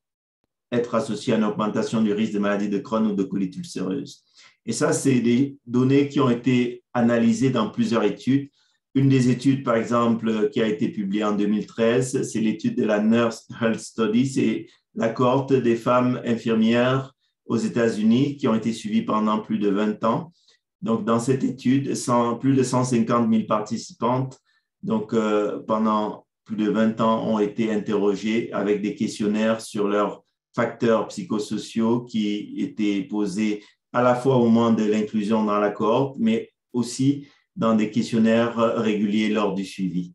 être associés à une augmentation du risque de maladie de Crohn ou de colite ulcéreuse. Et ça, c'est des données qui ont été analysées dans plusieurs études. Une des études, par exemple, qui a été publiée en 2013, c'est l'étude de la Nurse Health Study. C'est la cohorte des femmes infirmières aux États-Unis qui ont été suivies pendant plus de 20 ans. Donc, dans cette étude, plus de 150 000 participantes, donc, pendant plus de 20 ans, ont été interrogées avec des questionnaires sur leurs facteurs psychosociaux qui étaient posés à la fois au moment de l'inclusion dans la cohorte, mais aussi dans des questionnaires réguliers lors du suivi.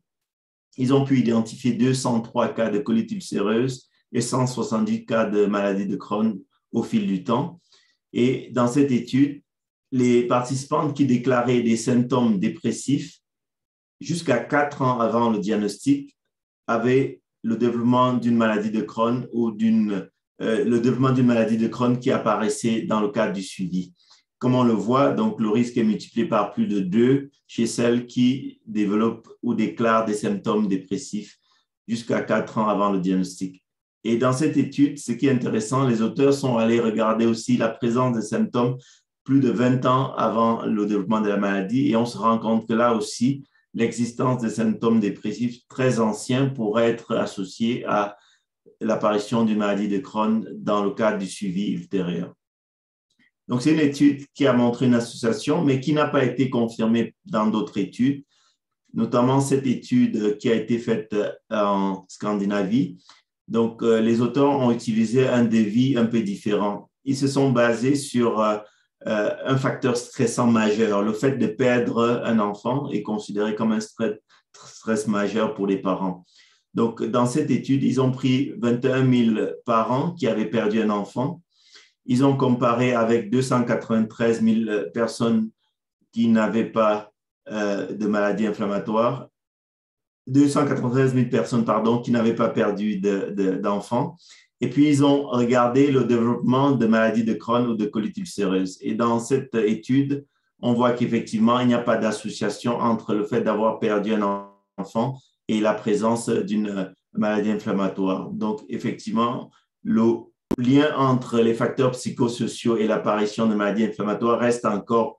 Ils ont pu identifier 203 cas de colite ulcéreuse et 170 cas de maladie de Crohn au fil du temps. Et dans cette étude, les participantes qui déclaraient des symptômes dépressifs jusqu'à 4 ans avant le diagnostic avaient le développement d'une maladie de Crohn ou le développement d'une maladie de Crohn qui apparaissait dans le cadre du suivi. Comme on le voit, donc le risque est multiplié par plus de 2 chez celles qui développent ou déclarent des symptômes dépressifs jusqu'à 4 ans avant le diagnostic. Et dans cette étude, ce qui est intéressant, les auteurs sont allés regarder aussi la présence de symptômes plus de 20 ans avant le développement de la maladie et on se rend compte que là aussi, l'existence de symptômes dépressifs très anciens pourrait être associée à l'apparition d'une maladie de Crohn dans le cadre du suivi ultérieur. Donc, c'est une étude qui a montré une association, mais qui n'a pas été confirmée dans d'autres études, notamment cette étude qui a été faite en Scandinavie. Donc, les auteurs ont utilisé un devis un peu différent. Ils se sont basés sur un facteur stressant majeur. Le fait de perdre un enfant est considéré comme un stress majeur pour les parents. Donc, dans cette étude, ils ont pris 21 000 parents qui avaient perdu un enfant. Ils ont comparé avec 293 000 personnes qui n'avaient pas de maladie inflammatoire, 293 000 personnes, pardon, qui n'avaient pas perdu d'enfants. Et puis, ils ont regardé le développement de maladies de Crohn ou de colite ulcéreuse. Et dans cette étude, on voit qu'effectivement, il n'y a pas d'association entre le fait d'avoir perdu un enfant et la présence d'une maladie inflammatoire. Donc, effectivement, le lien entre les facteurs psychosociaux et l'apparition de maladies inflammatoires reste encore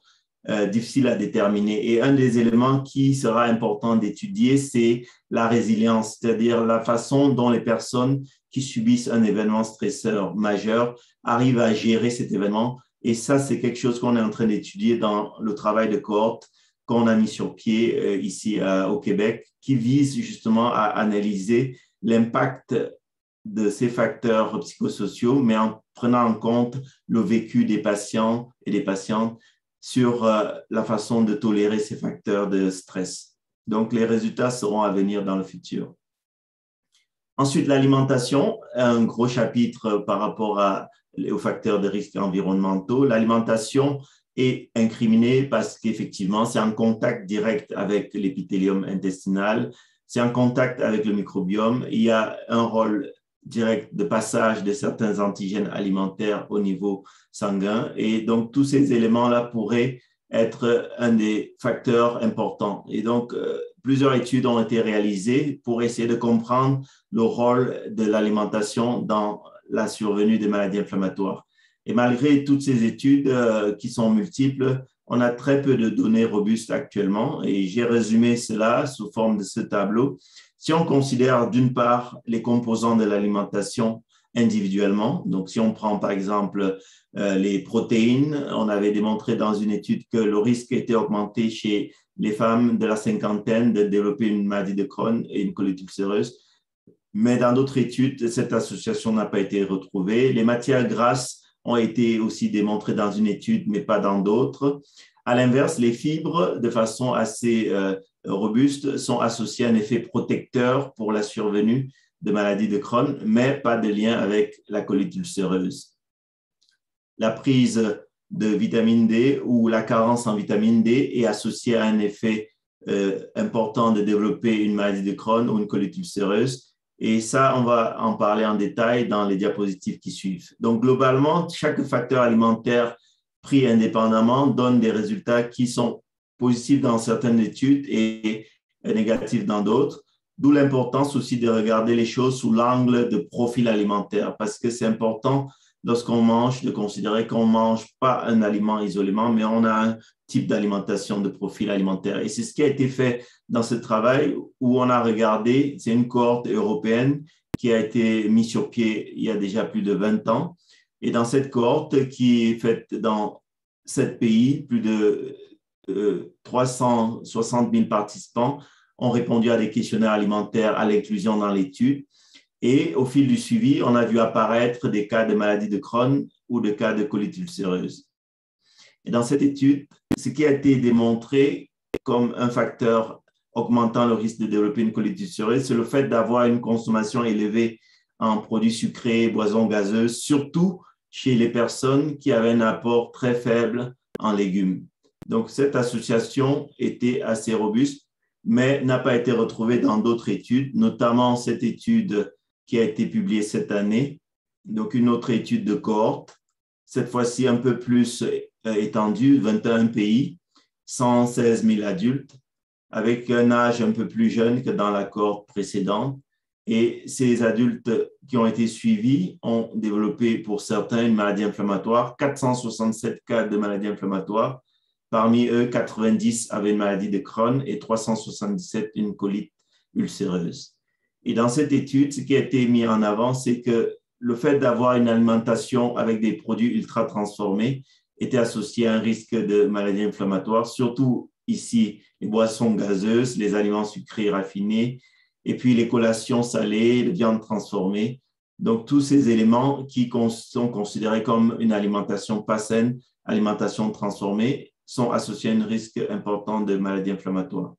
difficile à déterminer. Et un des éléments qui sera important d'étudier, c'est la résilience, c'est-à-dire la façon dont les personnes qui subissent un événement stresseur majeur arrivent à gérer cet événement. Et ça, c'est quelque chose qu'on est en train d'étudier dans le travail de cohorte qu'on a mis sur pied ici au Québec, qui vise justement à analyser l'impact de ces facteurs psychosociaux, mais en prenant en compte le vécu des patients et des patientes sur la façon de tolérer ces facteurs de stress. Donc, les résultats seront à venir dans le futur. Ensuite, l'alimentation, un gros chapitre par rapport aux facteurs de risque environnementaux. L'alimentation est incriminée parce qu'effectivement, c'est en contact direct avec l'épithélium intestinal, c'est en contact avec le microbiome. Il y a un rôle direct de passage de certains antigènes alimentaires au niveau sanguin. Et donc, tous ces éléments-là pourraient être un des facteurs importants. Et donc, plusieurs études ont été réalisées pour essayer de comprendre le rôle de l'alimentation dans la survenue des maladies inflammatoires. Et malgré toutes ces études qui sont multiples, on a très peu de données robustes actuellement et j'ai résumé cela sous forme de ce tableau. Si on considère d'une part les composants de l'alimentation individuellement, donc si on prend par exemple les protéines, on avait démontré dans une étude que le risque était augmenté chez les femmes de la cinquantaine de développer une maladie de Crohn et une colite ulcéreuse. Mais dans d'autres études, cette association n'a pas été retrouvée. Les matières grasses ont été aussi démontrées dans une étude, mais pas dans d'autres. À l'inverse, les fibres, de façon assez robuste, sont associées à un effet protecteur pour la survenue de maladies de Crohn, mais pas de lien avec la colite ulcéreuse. La prise de vitamine D ou la carence en vitamine D est associée à un effet important de développer une maladie de Crohn ou une colite ulcéreuse. Et ça, on va en parler en détail dans les diapositives qui suivent. Donc, globalement, chaque facteur alimentaire pris indépendamment donne des résultats qui sont positifs dans certaines études et négatifs dans d'autres. D'où l'importance aussi de regarder les choses sous l'angle de profil alimentaire, parce que c'est important lorsqu'on mange de considérer qu'on ne mange pas un aliment isolément, mais on a un type d'alimentation, de profil alimentaire. Et c'est ce qui a été fait dans ce travail où on a regardé, c'est une cohorte européenne qui a été mise sur pied il y a déjà plus de 20 ans. Et dans cette cohorte qui est faite dans 7 pays, plus de 360 000 participants ont répondu à des questionnaires alimentaires à l'inclusion dans l'étude. Et au fil du suivi, on a vu apparaître des cas de maladie de Crohn ou de cas de colite ulcéreuse. Et dans cette étude, ce qui a été démontré comme un facteur augmentant le risque de développer une colite ulcéreuse, c'est le fait d'avoir une consommation élevée en produits sucrés, boissons gazeuses, surtout chez les personnes qui avaient un apport très faible en légumes. Donc, cette association était assez robuste, mais n'a pas été retrouvée dans d'autres études, notamment cette étude qui a été publiée cette année, donc une autre étude de cohorte, cette fois-ci un peu plus étendue, 21 pays, 116 000 adultes, avec un âge un peu plus jeune que dans la cohorte précédente. Et ces adultes qui ont été suivis ont développé pour certains une maladie inflammatoire, 467 cas de maladie inflammatoire. Parmi eux, 90 avaient une maladie de Crohn et 377 une colite ulcéreuse. Et dans cette étude, ce qui a été mis en avant, c'est que le fait d'avoir une alimentation avec des produits ultra transformés était associé à un risque de maladie inflammatoire, surtout ici les boissons gazeuses, les aliments sucrés raffinés, et puis les collations salées, les viandes transformées. Donc, tous ces éléments qui sont considérés comme une alimentation pas saine, alimentation transformée, sont associés à un risque important de maladie inflammatoire.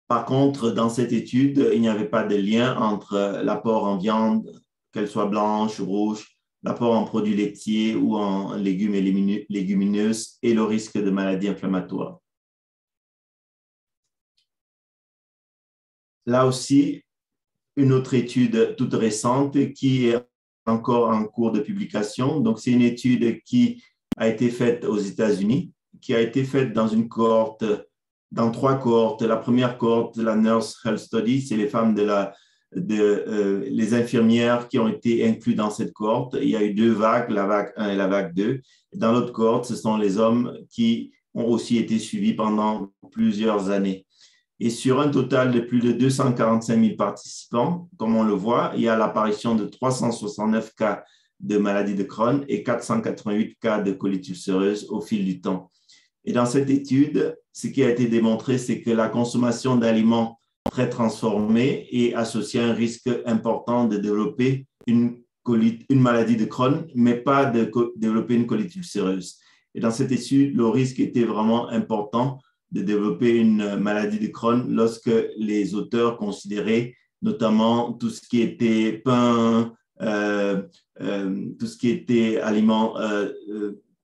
Par contre, dans cette étude, il n'y avait pas de lien entre l'apport en viande, qu'elle soit blanche, rouge, l'apport en produits laitiers ou en légumes et légumineuses et le risque de maladie inflammatoire. Là aussi, une autre étude toute récente qui est encore en cours de publication. Donc, c'est une étude qui a été faite aux États-Unis, qui a été faite dans une cohorte, dans 3 cohortes. La première cohorte, la Nurse Health Study, c'est les femmes les infirmières qui ont été incluses dans cette cohorte. Il y a eu 2 vagues, la vague 1 et la vague 2. Dans l'autre cohorte, ce sont les hommes qui ont aussi été suivis pendant plusieurs années. Et sur un total de plus de 245 000 participants, comme on le voit, il y a l'apparition de 369 cas de maladie de Crohn et 488 cas de colite ulcéreuse au fil du temps. Et dans cette étude, ce qui a été démontré, c'est que la consommation d'aliments très transformés est associée à un risque important de développer une maladie de Crohn, mais pas de développer une colite ulcéreuse. Et dans cette étude, le risque était vraiment important de développer une maladie de Crohn lorsque les auteurs considéraient notamment tout ce qui était pain, tout ce qui était aliments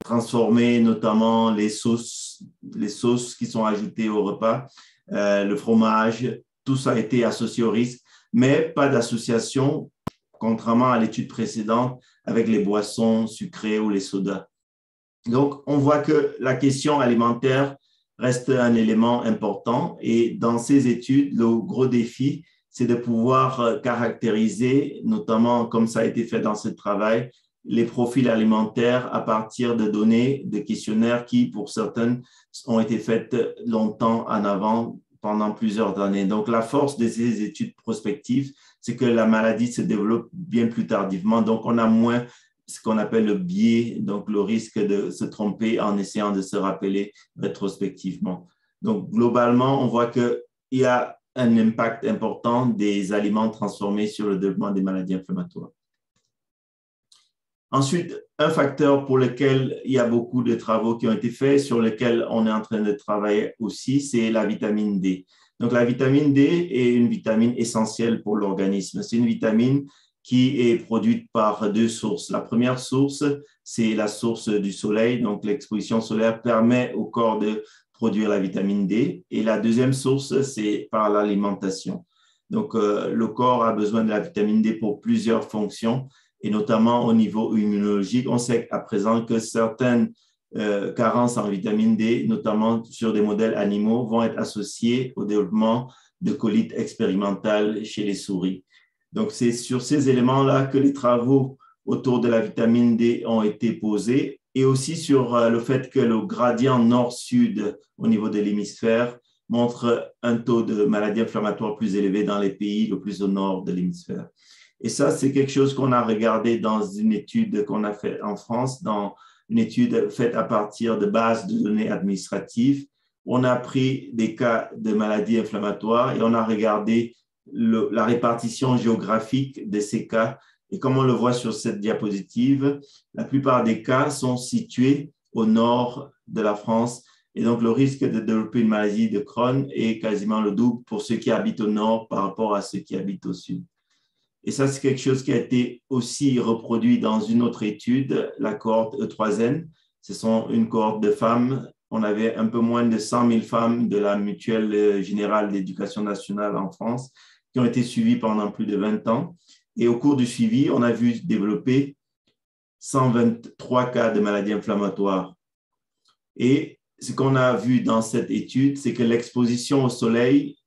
transformés, notamment les sauces qui sont ajoutées au repas, le fromage, tout ça a été associé au risque, mais pas d'association, contrairement à l'étude précédente, avec les boissons sucrées ou les sodas. Donc, on voit que la question alimentaire reste un élément important et dans ces études, le gros défi, c'est de pouvoir caractériser, notamment comme ça a été fait dans ce travail, les profils alimentaires à partir de données de questionnaires qui, pour certaines, ont été faites longtemps en avant, pendant plusieurs années. Donc, la force de ces études prospectives, c'est que la maladie se développe bien plus tardivement. Donc, on a moins ce qu'on appelle le biais, donc le risque de se tromper en essayant de se rappeler rétrospectivement. Donc, globalement, on voit qu'il y a un impact important des aliments transformés sur le développement des maladies inflammatoires. Ensuite, un facteur pour lequel il y a beaucoup de travaux qui ont été faits, sur lequel on est en train de travailler aussi, c'est la vitamine D. Donc, la vitamine D est une vitamine essentielle pour l'organisme. C'est une vitamine qui est produite par 2 sources. La première source, c'est la source du soleil. Donc, l'exposition solaire permet au corps de produire la vitamine D. Et la deuxième source, c'est par l'alimentation. Donc, le corps a besoin de la vitamine D pour plusieurs fonctions, et notamment au niveau immunologique. On sait à présent que certaines carences en vitamine D, notamment sur des modèles animaux, vont être associées au développement de colites expérimentales chez les souris. Donc, c'est sur ces éléments-là que les travaux autour de la vitamine D ont été posés et aussi sur le fait que le gradient nord-sud au niveau de l'hémisphère montre un taux de maladie inflammatoire plus élevé dans les pays le plus au nord de l'hémisphère. Et ça, c'est quelque chose qu'on a regardé dans une étude qu'on a faite en France, dans une étude faite à partir de bases de données administratives. On a pris des cas de maladies inflammatoires et on a regardé la répartition géographique de ces cas. Et comme on le voit sur cette diapositive, la plupart des cas sont situés au nord de la France. Et donc, le risque de développer une maladie de Crohn est quasiment le double pour ceux qui habitent au nord par rapport à ceux qui habitent au sud. Et ça, c'est quelque chose qui a été aussi reproduit dans une autre étude, la cohorte E3N. Ce sont une cohorte de femmes. On avait un peu moins de 100 000 femmes de la Mutuelle Générale d'Éducation nationale en France qui ont été suivies pendant plus de 20 ans. Et au cours du suivi, on a vu développer 123 cas de maladies inflammatoires. Et ce qu'on a vu dans cette étude, c'est que l'exposition au soleil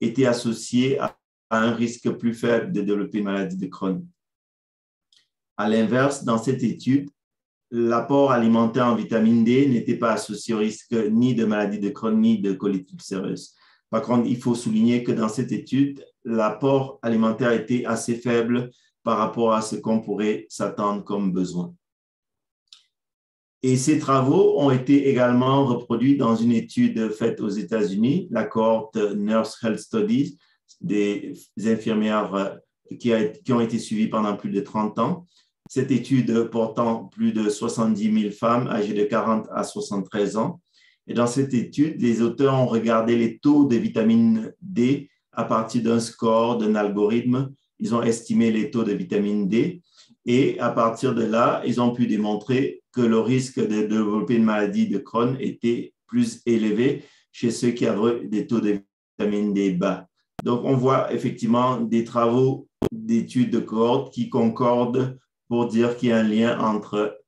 était associée à un risque plus faible de développer une maladie de Crohn. À l'inverse, dans cette étude, l'apport alimentaire en vitamine D n'était pas associé au risque ni de maladie de Crohn ni de colite ulcéreuse. Par contre, il faut souligner que dans cette étude, l'apport alimentaire était assez faible par rapport à ce qu'on pourrait s'attendre comme besoin. Et ces travaux ont été également reproduits dans une étude faite aux États-Unis, la cohorte Nurse Health Studies, des infirmières qui ont été suivies pendant plus de 30 ans. Cette étude portant plus de 70 000 femmes âgées de 40 à 73 ans. Et dans cette étude, les auteurs ont regardé les taux de vitamine D à partir d'un score, d'un algorithme. Ils ont estimé les taux de vitamine D et à partir de là, ils ont pu démontrer que le risque de développer une maladie de Crohn était plus élevé chez ceux qui avaient des taux de vitamine D bas. Donc, on voit effectivement des travaux d'études de cohorte qui concordent pour dire qu'il y a un lien entre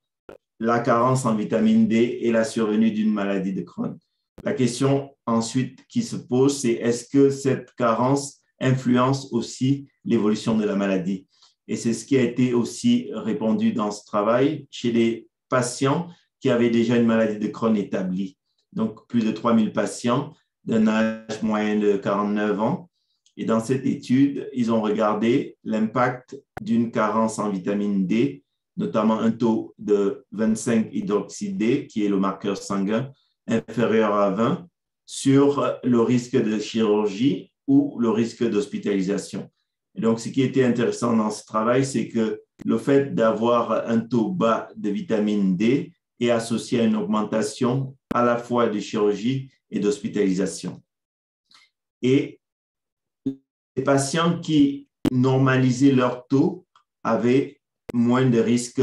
la carence en vitamine D et la survenue d'une maladie de Crohn. La question ensuite qui se pose, c'est est-ce que cette carence influence aussi l'évolution de la maladie? Et c'est ce qui a été aussi répondu dans ce travail chez les patients qui avaient déjà une maladie de Crohn établie. Donc, plus de 3000 patients d'un âge moyen de 49 ans. Et dans cette étude, ils ont regardé l'impact d'une carence en vitamine D, notamment un taux de 25-hydroxydé, qui est le marqueur sanguin, inférieur à 20, sur le risque de chirurgie ou le risque d'hospitalisation. Et donc, ce qui était intéressant dans ce travail, c'est que le fait d'avoir un taux bas de vitamine D est associé à une augmentation à la fois de chirurgie et d'hospitalisation. Et les patients qui normalisaient leur taux avaient moins de risques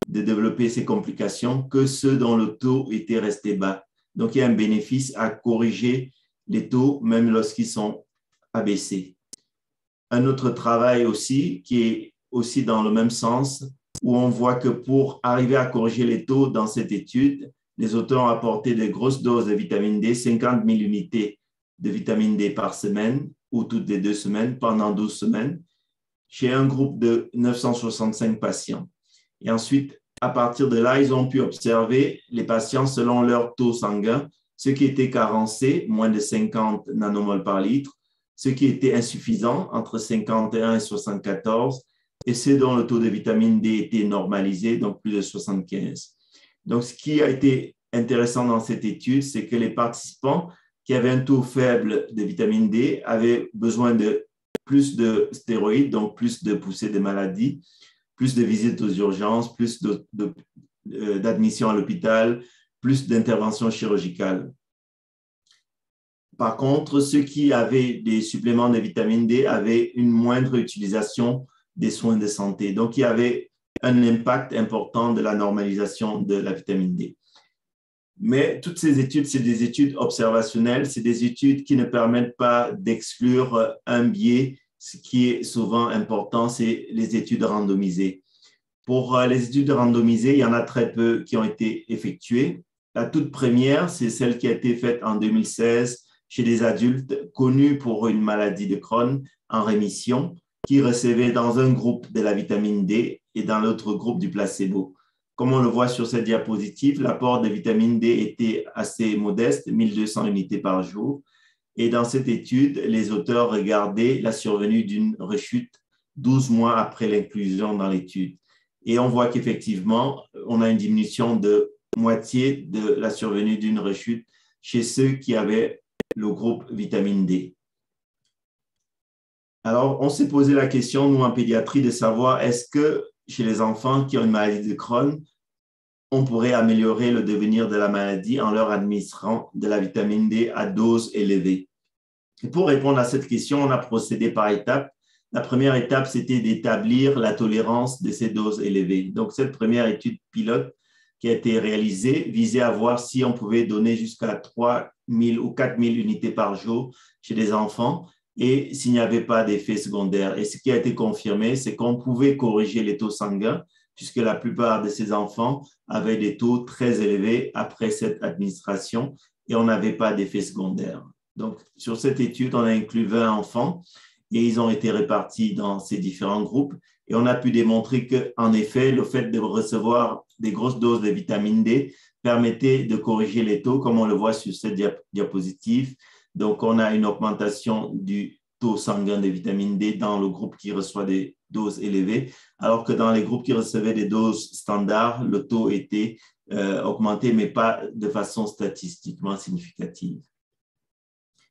de développer ces complications que ceux dont le taux était resté bas. Donc, il y a un bénéfice à corriger les taux, même lorsqu'ils sont abaissés. Un autre travail aussi, qui est aussi dans le même sens, où on voit que pour arriver à corriger les taux dans cette étude, les auteurs ont apporté de grosses doses de vitamine D, 50 000 unités de vitamine D par semaine ou toutes les 2 semaines pendant 12 semaines chez un groupe de 965 patients. Et ensuite, à partir de là, ils ont pu observer les patients selon leur taux sanguin, ceux qui étaient carencés, moins de 50 nanomoles par litre, ceux qui étaient insuffisants, entre 51 et 74, et ceux dont le taux de vitamine D était normalisé, donc plus de 75. Donc, ce qui a été intéressant dans cette étude, c'est que les participants qui avaient un taux faible de vitamine D avaient besoin de plus de stéroïdes, donc plus de poussées de maladies, plus de visites aux urgences, plus d'admission à l'hôpital, plus d'interventions chirurgicales. Par contre, ceux qui avaient des suppléments de vitamine D avaient une moindre utilisation des soins de santé. Donc, il y avait un impact important de la normalisation de la vitamine D. Mais toutes ces études, c'est des études observationnelles, c'est des études qui ne permettent pas d'exclure un biais. Ce qui est souvent important, c'est les études randomisées. Pour les études randomisées, il y en a très peu qui ont été effectuées. La toute première, c'est celle qui a été faite en 2016 chez des adultes connus pour une maladie de Crohn en rémission, qui recevaient dans un groupe de la vitamine D et dans l'autre groupe du placebo. Comme on le voit sur cette diapositive, l'apport de vitamine D était assez modeste, 1200 unités par jour. Et dans cette étude, les auteurs regardaient la survenue d'une rechute 12 mois après l'inclusion dans l'étude. Et on voit qu'effectivement, on a une diminution de moitié de la survenue d'une rechute chez ceux qui avaient le groupe vitamine D. Alors, on s'est posé la question, nous en pédiatrie, de savoir est-ce que chez les enfants qui ont une maladie de Crohn, on pourrait améliorer le devenir de la maladie en leur administrant de la vitamine D à dose élevée. Et pour répondre à cette question, on a procédé par étapes. La première étape, c'était d'établir la tolérance de ces doses élevées. Donc, cette première étude pilote qui a été réalisée visait à voir si on pouvait donner jusqu'à 3 000 ou 4 000 unités par jour chez les enfants et s'il n'y avait pas d'effet secondaire. Et ce qui a été confirmé, c'est qu'on pouvait corriger les taux sanguins puisque la plupart de ces enfants avaient des taux très élevés après cette administration et on n'avait pas d'effet secondaire. Donc, sur cette étude, on a inclus 20 enfants et ils ont été répartis dans ces différents groupes. Et on a pu démontrer qu'en effet, le fait de recevoir des grosses doses de vitamine D permettait de corriger les taux, comme on le voit sur cette diapositive. Donc, on a une augmentation du taux sanguin de vitamine D dans le groupe qui reçoit des doses élevées, alors que dans les groupes qui recevaient des doses standards, le taux était augmenté, mais pas de façon statistiquement significative.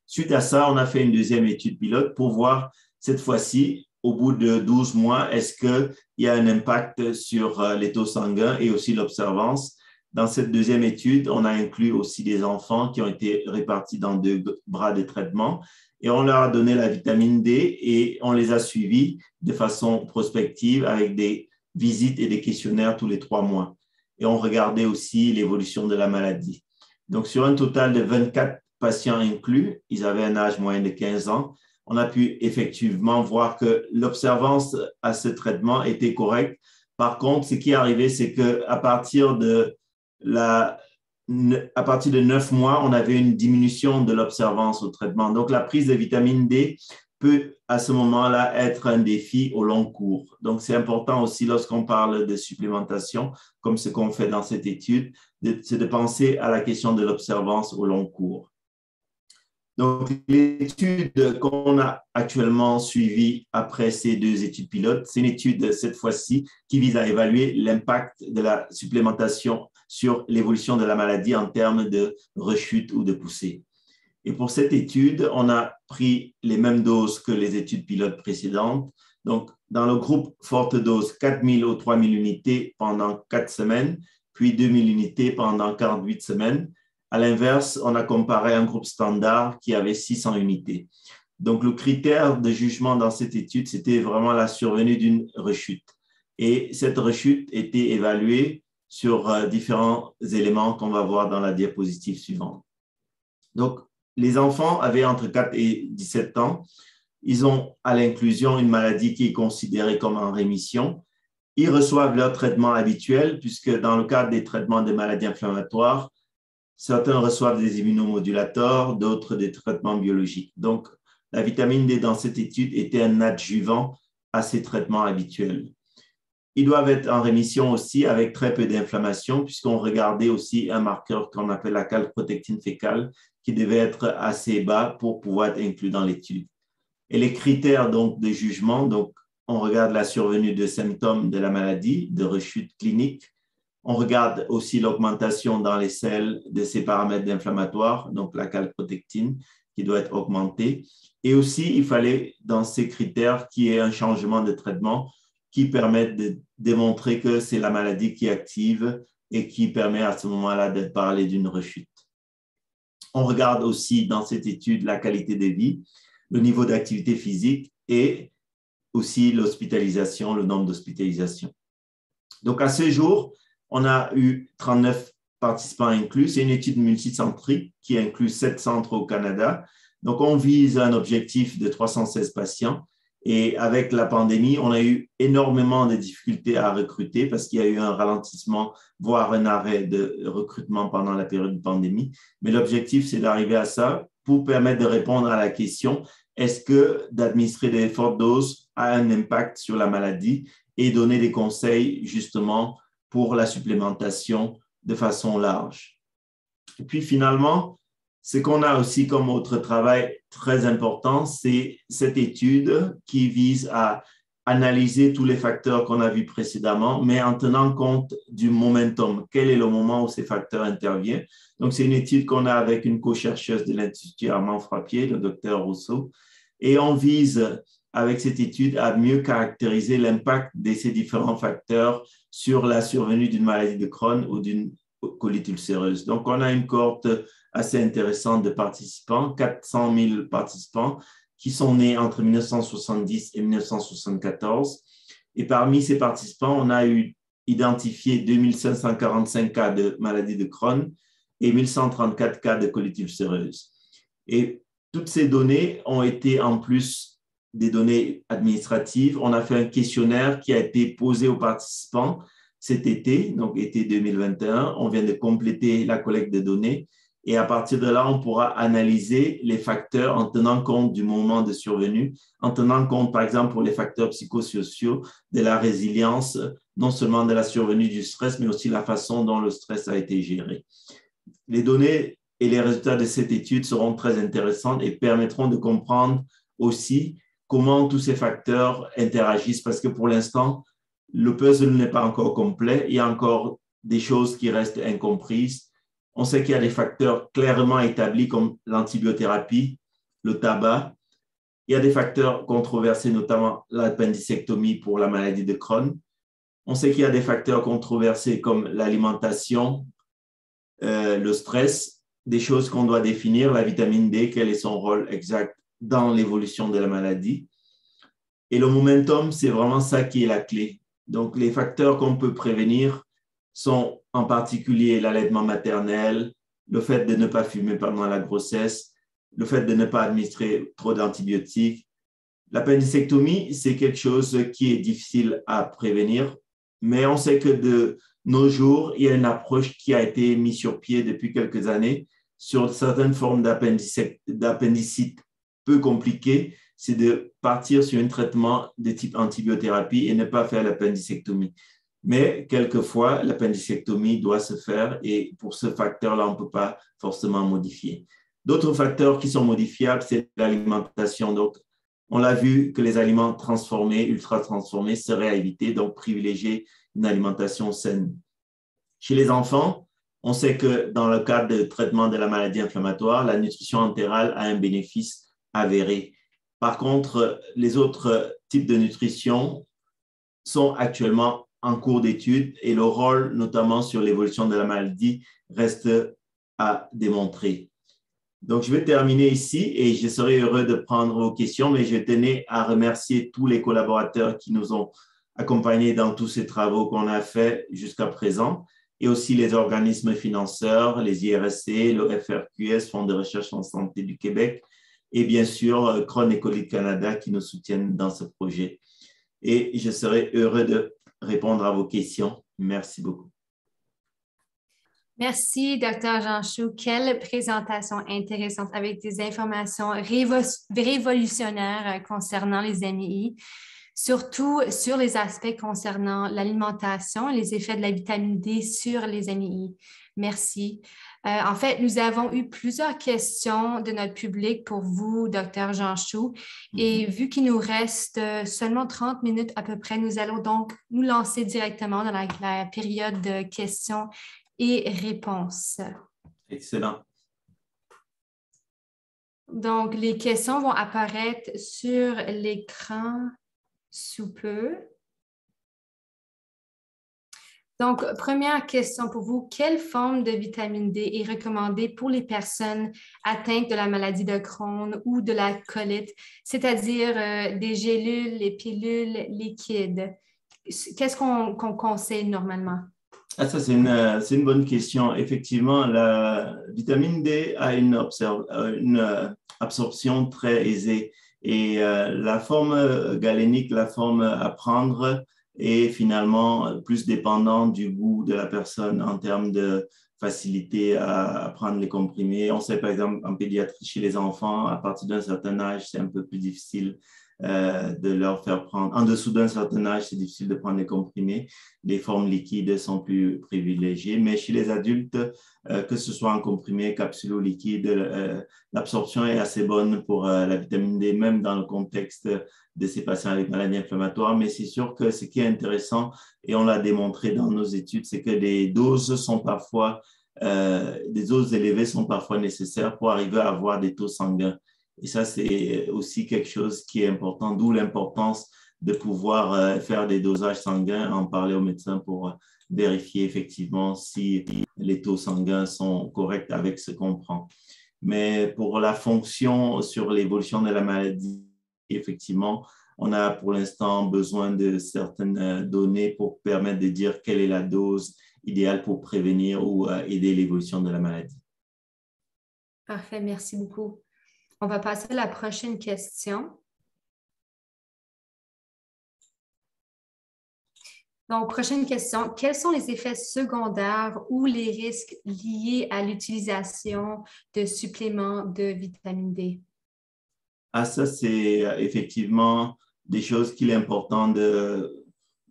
Suite à ça, on a fait une deuxième étude pilote pour voir cette fois-ci, au bout de 12 mois, est-ce qu'il y a un impact sur les taux sanguins et aussi l'observance. Dans cette deuxième étude, on a inclus aussi des enfants qui ont été répartis dans 2 bras de traitement et on leur a donné la vitamine D et on les a suivis de façon prospective avec des visites et des questionnaires tous les 3 mois. Et on regardait aussi l'évolution de la maladie. Donc, sur un total de 24 patients inclus, ils avaient un âge moyen de 15 ans, on a pu effectivement voir que l'observance à ce traitement était correcte. Par contre, ce qui est arrivé, c'est qu'à partir de 9 mois, on avait une diminution de l'observance au traitement. Donc, la prise de vitamine D peut à ce moment-là être un défi au long cours. Donc, c'est important aussi lorsqu'on parle de supplémentation, comme ce qu'on fait dans cette étude, c'est de penser à la question de l'observance au long cours. Donc, l'étude qu'on a actuellement suivie après ces 2 études pilotes, c'est une étude cette fois-ci qui vise à évaluer l'impact de la supplémentation sur l'évolution de la maladie en termes de rechute ou de poussée. Et pour cette étude, on a pris les mêmes doses que les études pilotes précédentes. Donc, dans le groupe forte dose, 4 000 ou 3 000 unités pendant 4 semaines, puis 2 000 unités pendant 48 semaines. À l'inverse, on a comparé un groupe standard qui avait 600 unités. Donc, le critère de jugement dans cette étude, c'était vraiment la survenue d'une rechute. Et cette rechute était évaluée sur différents éléments qu'on va voir dans la diapositive suivante. Donc, les enfants avaient entre 4 et 17 ans. Ils ont à l'inclusion une maladie qui est considérée comme en rémission. Ils reçoivent leur traitement habituel puisque dans le cadre des traitements des maladies inflammatoires, certains reçoivent des immunomodulateurs, d'autres des traitements biologiques. Donc, la vitamine D dans cette étude était un adjuvant à ces traitements habituels. Ils doivent être en rémission aussi avec très peu d'inflammation puisqu'on regardait aussi un marqueur qu'on appelle la calprotectine fécale qui devait être assez bas pour pouvoir être inclus dans l'étude. Et les critères donc, de jugement, donc, on regarde la survenue de symptômes de la maladie, de rechute clinique. On regarde aussi l'augmentation dans les selles de ces paramètres d'inflammatoire, donc la calprotectine qui doit être augmentée. Et aussi, il fallait dans ces critères qu'il y ait un changement de traitement qui permette de démontrer que c'est la maladie qui est active et qui permet à ce moment-là de parler d'une rechute. On regarde aussi dans cette étude la qualité de vie, le niveau d'activité physique et aussi l'hospitalisation, le nombre d'hospitalisations. Donc, à ce jour, on a eu 39 participants inclus. C'est une étude multicentrique qui inclut 7 centres au Canada. Donc, on vise un objectif de 316 patients. Et avec la pandémie, on a eu énormément de difficultés à recruter parce qu'il y a eu un ralentissement, voire un arrêt de recrutement pendant la période de pandémie. Mais l'objectif, c'est d'arriver à ça pour permettre de répondre à la question, est-ce que d'administrer des fortes doses a un impact sur la maladie et donner des conseils justement pour la supplémentation de façon large. Et puis finalement, ce qu'on a aussi comme autre travail très important, c'est cette étude qui vise à analyser tous les facteurs qu'on a vus précédemment, mais en tenant compte du momentum. Quel est le moment où ces facteurs interviennent? Donc, c'est une étude qu'on a avec une co-chercheuse de l'Institut Armand Frappier, le docteur Rousseau, et on vise, avec cette étude, à mieux caractériser l'impact de ces différents facteurs sur la survenue d'une maladie de Crohn ou d'une colite ulcéreuse. Donc, on a une cohorte assez intéressante de participants, 400 000 participants, qui sont nés entre 1970 et 1974. Et parmi ces participants, on a identifié 2545 cas de maladie de Crohn et 1134 cas de colite ulcéreuse. Et toutes ces données ont été en plus des données administratives. On a fait un questionnaire qui a été posé aux participants cet été, donc été 2021. On vient de compléter la collecte de données. Et à partir de là, on pourra analyser les facteurs en tenant compte du moment de survenue, en tenant compte, par exemple, pour les facteurs psychosociaux, de la résilience, non seulement de la survenue du stress, mais aussi la façon dont le stress a été géré. Les données et les résultats de cette étude seront très intéressants et permettront de comprendre aussi comment tous ces facteurs interagissent, parce que pour l'instant, le puzzle n'est pas encore complet. Il y a encore des choses qui restent incomprises. On sait qu'il y a des facteurs clairement établis comme l'antibiothérapie, le tabac. Il y a des facteurs controversés, notamment l'appendicectomie pour la maladie de Crohn. On sait qu'il y a des facteurs controversés comme l'alimentation, le stress, des choses qu'on doit définir, la vitamine D, quel est son rôle exact dans l'évolution de la maladie. Et le momentum, c'est vraiment ça qui est la clé. Donc, les facteurs qu'on peut prévenir sont en particulier l'allaitement maternel, le fait de ne pas fumer pendant la grossesse, le fait de ne pas administrer trop d'antibiotiques. L'appendicectomie, c'est quelque chose qui est difficile à prévenir, mais on sait que de nos jours, il y a une approche qui a été mise sur pied depuis quelques années sur certaines formes d'appendicite peu compliquées, c'est de partir sur un traitement de type antibiothérapie et ne pas faire l'appendicectomie. Mais quelquefois, l'appendicectomie doit se faire et pour ce facteur-là, on ne peut pas forcément modifier. D'autres facteurs qui sont modifiables, c'est l'alimentation. Donc, on l'a vu que les aliments transformés, ultra transformés, seraient à éviter, donc privilégier une alimentation saine. Chez les enfants, on sait que dans le cadre de traitement de la maladie inflammatoire, la nutrition entérale a un bénéfice avéré. Par contre, les autres types de nutrition sont actuellement en cours d'étude et le rôle, notamment sur l'évolution de la maladie, reste à démontrer. Donc, je vais terminer ici et je serai heureux de prendre vos questions, mais je tenais à remercier tous les collaborateurs qui nous ont accompagnés dans tous ces travaux qu'on a faits jusqu'à présent et aussi les organismes financeurs, les IRSC, le FRQS, Fonds de recherche en santé du Québec, et bien sûr Crohn et Colite Canada qui nous soutiennent dans ce projet. Et je serai heureux de répondre à vos questions. Merci beaucoup. Merci, Dr. Jean Chou. Quelle présentation intéressante avec des informations révolutionnaires concernant les AMI, surtout sur les aspects concernant l'alimentation, les effets de la vitamine D sur les AMI. Merci. En fait, nous avons eu plusieurs questions de notre public pour vous, Dr. Jean Chou. Et vu qu'il nous reste seulement 30 minutes à peu près, nous allons donc nous lancer directement dans la période de questions et réponses. Excellent. Donc, les questions vont apparaître sur l'écran sous peu. Donc, première question pour vous. Quelle forme de vitamine D est recommandée pour les personnes atteintes de la maladie de Crohn ou de la colite, c'est-à-dire des gélules, les pilules liquides? Qu'est-ce qu'on conseille normalement? Ah, ça, c'est une bonne question. Effectivement, la vitamine D a une absorption très aisée et la forme galénique, la forme à prendre est finalement plus dépendant du goût de la personne en termes de facilité à prendre les comprimés. On sait par exemple en pédiatrie chez les enfants, à partir d'un certain âge, c'est un peu plus difficile de leur faire prendre. En dessous d'un certain âge, c'est difficile de prendre les comprimés. Les formes liquides sont plus privilégiées. Mais chez les adultes, que ce soit en comprimé, capsule ou liquide, l'absorption est assez bonne pour la vitamine D, même dans le contexte de ces patients avec maladies inflammatoires. Mais c'est sûr que ce qui est intéressant, et on l'a démontré dans nos études, c'est que des doses élevées sont parfois nécessaires pour arriver à avoir des taux sanguins. Et ça, c'est aussi quelque chose qui est important, d'où l'importance de pouvoir faire des dosages sanguins, en parler au médecin pour vérifier effectivement si les taux sanguins sont corrects avec ce qu'on prend. Mais pour la fonction sur l'évolution de la maladie, effectivement, on a pour l'instant besoin de certaines données pour permettre de dire quelle est la dose idéale pour prévenir ou aider l'évolution de la maladie. Parfait, merci beaucoup. On va passer à la prochaine question. Donc, prochaine question. Quels sont les effets secondaires ou les risques liés à l'utilisation de suppléments de vitamine D? Ah, ça, c'est effectivement des choses qu'il est important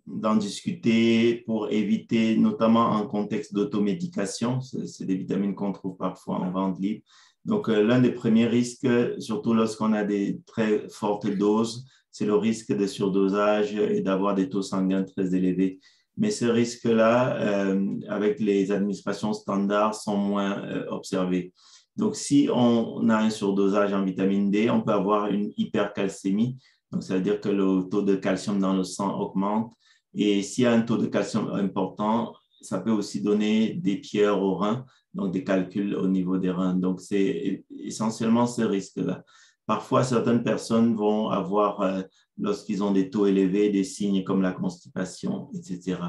d'en discuter pour éviter, notamment en contexte d'automédication. C'est des vitamines qu'on trouve parfois en vente libre. Donc, l'un des premiers risques, surtout lorsqu'on a des très fortes doses, c'est le risque de surdosage et d'avoir des taux sanguins très élevés. Mais ce risque-là, avec les administrations standards, sont moins observés. Donc, si on a un surdosage en vitamine D, on peut avoir une hypercalcémie. Donc, ça veut dire que le taux de calcium dans le sang augmente. Et s'il y a un taux de calcium important, ça peut aussi donner des pierres aux reins, donc des calculs au niveau des reins. Donc, c'est essentiellement ce risque-là. Parfois, certaines personnes vont avoir, lorsqu'ils ont des taux élevés, des signes comme la constipation, etc.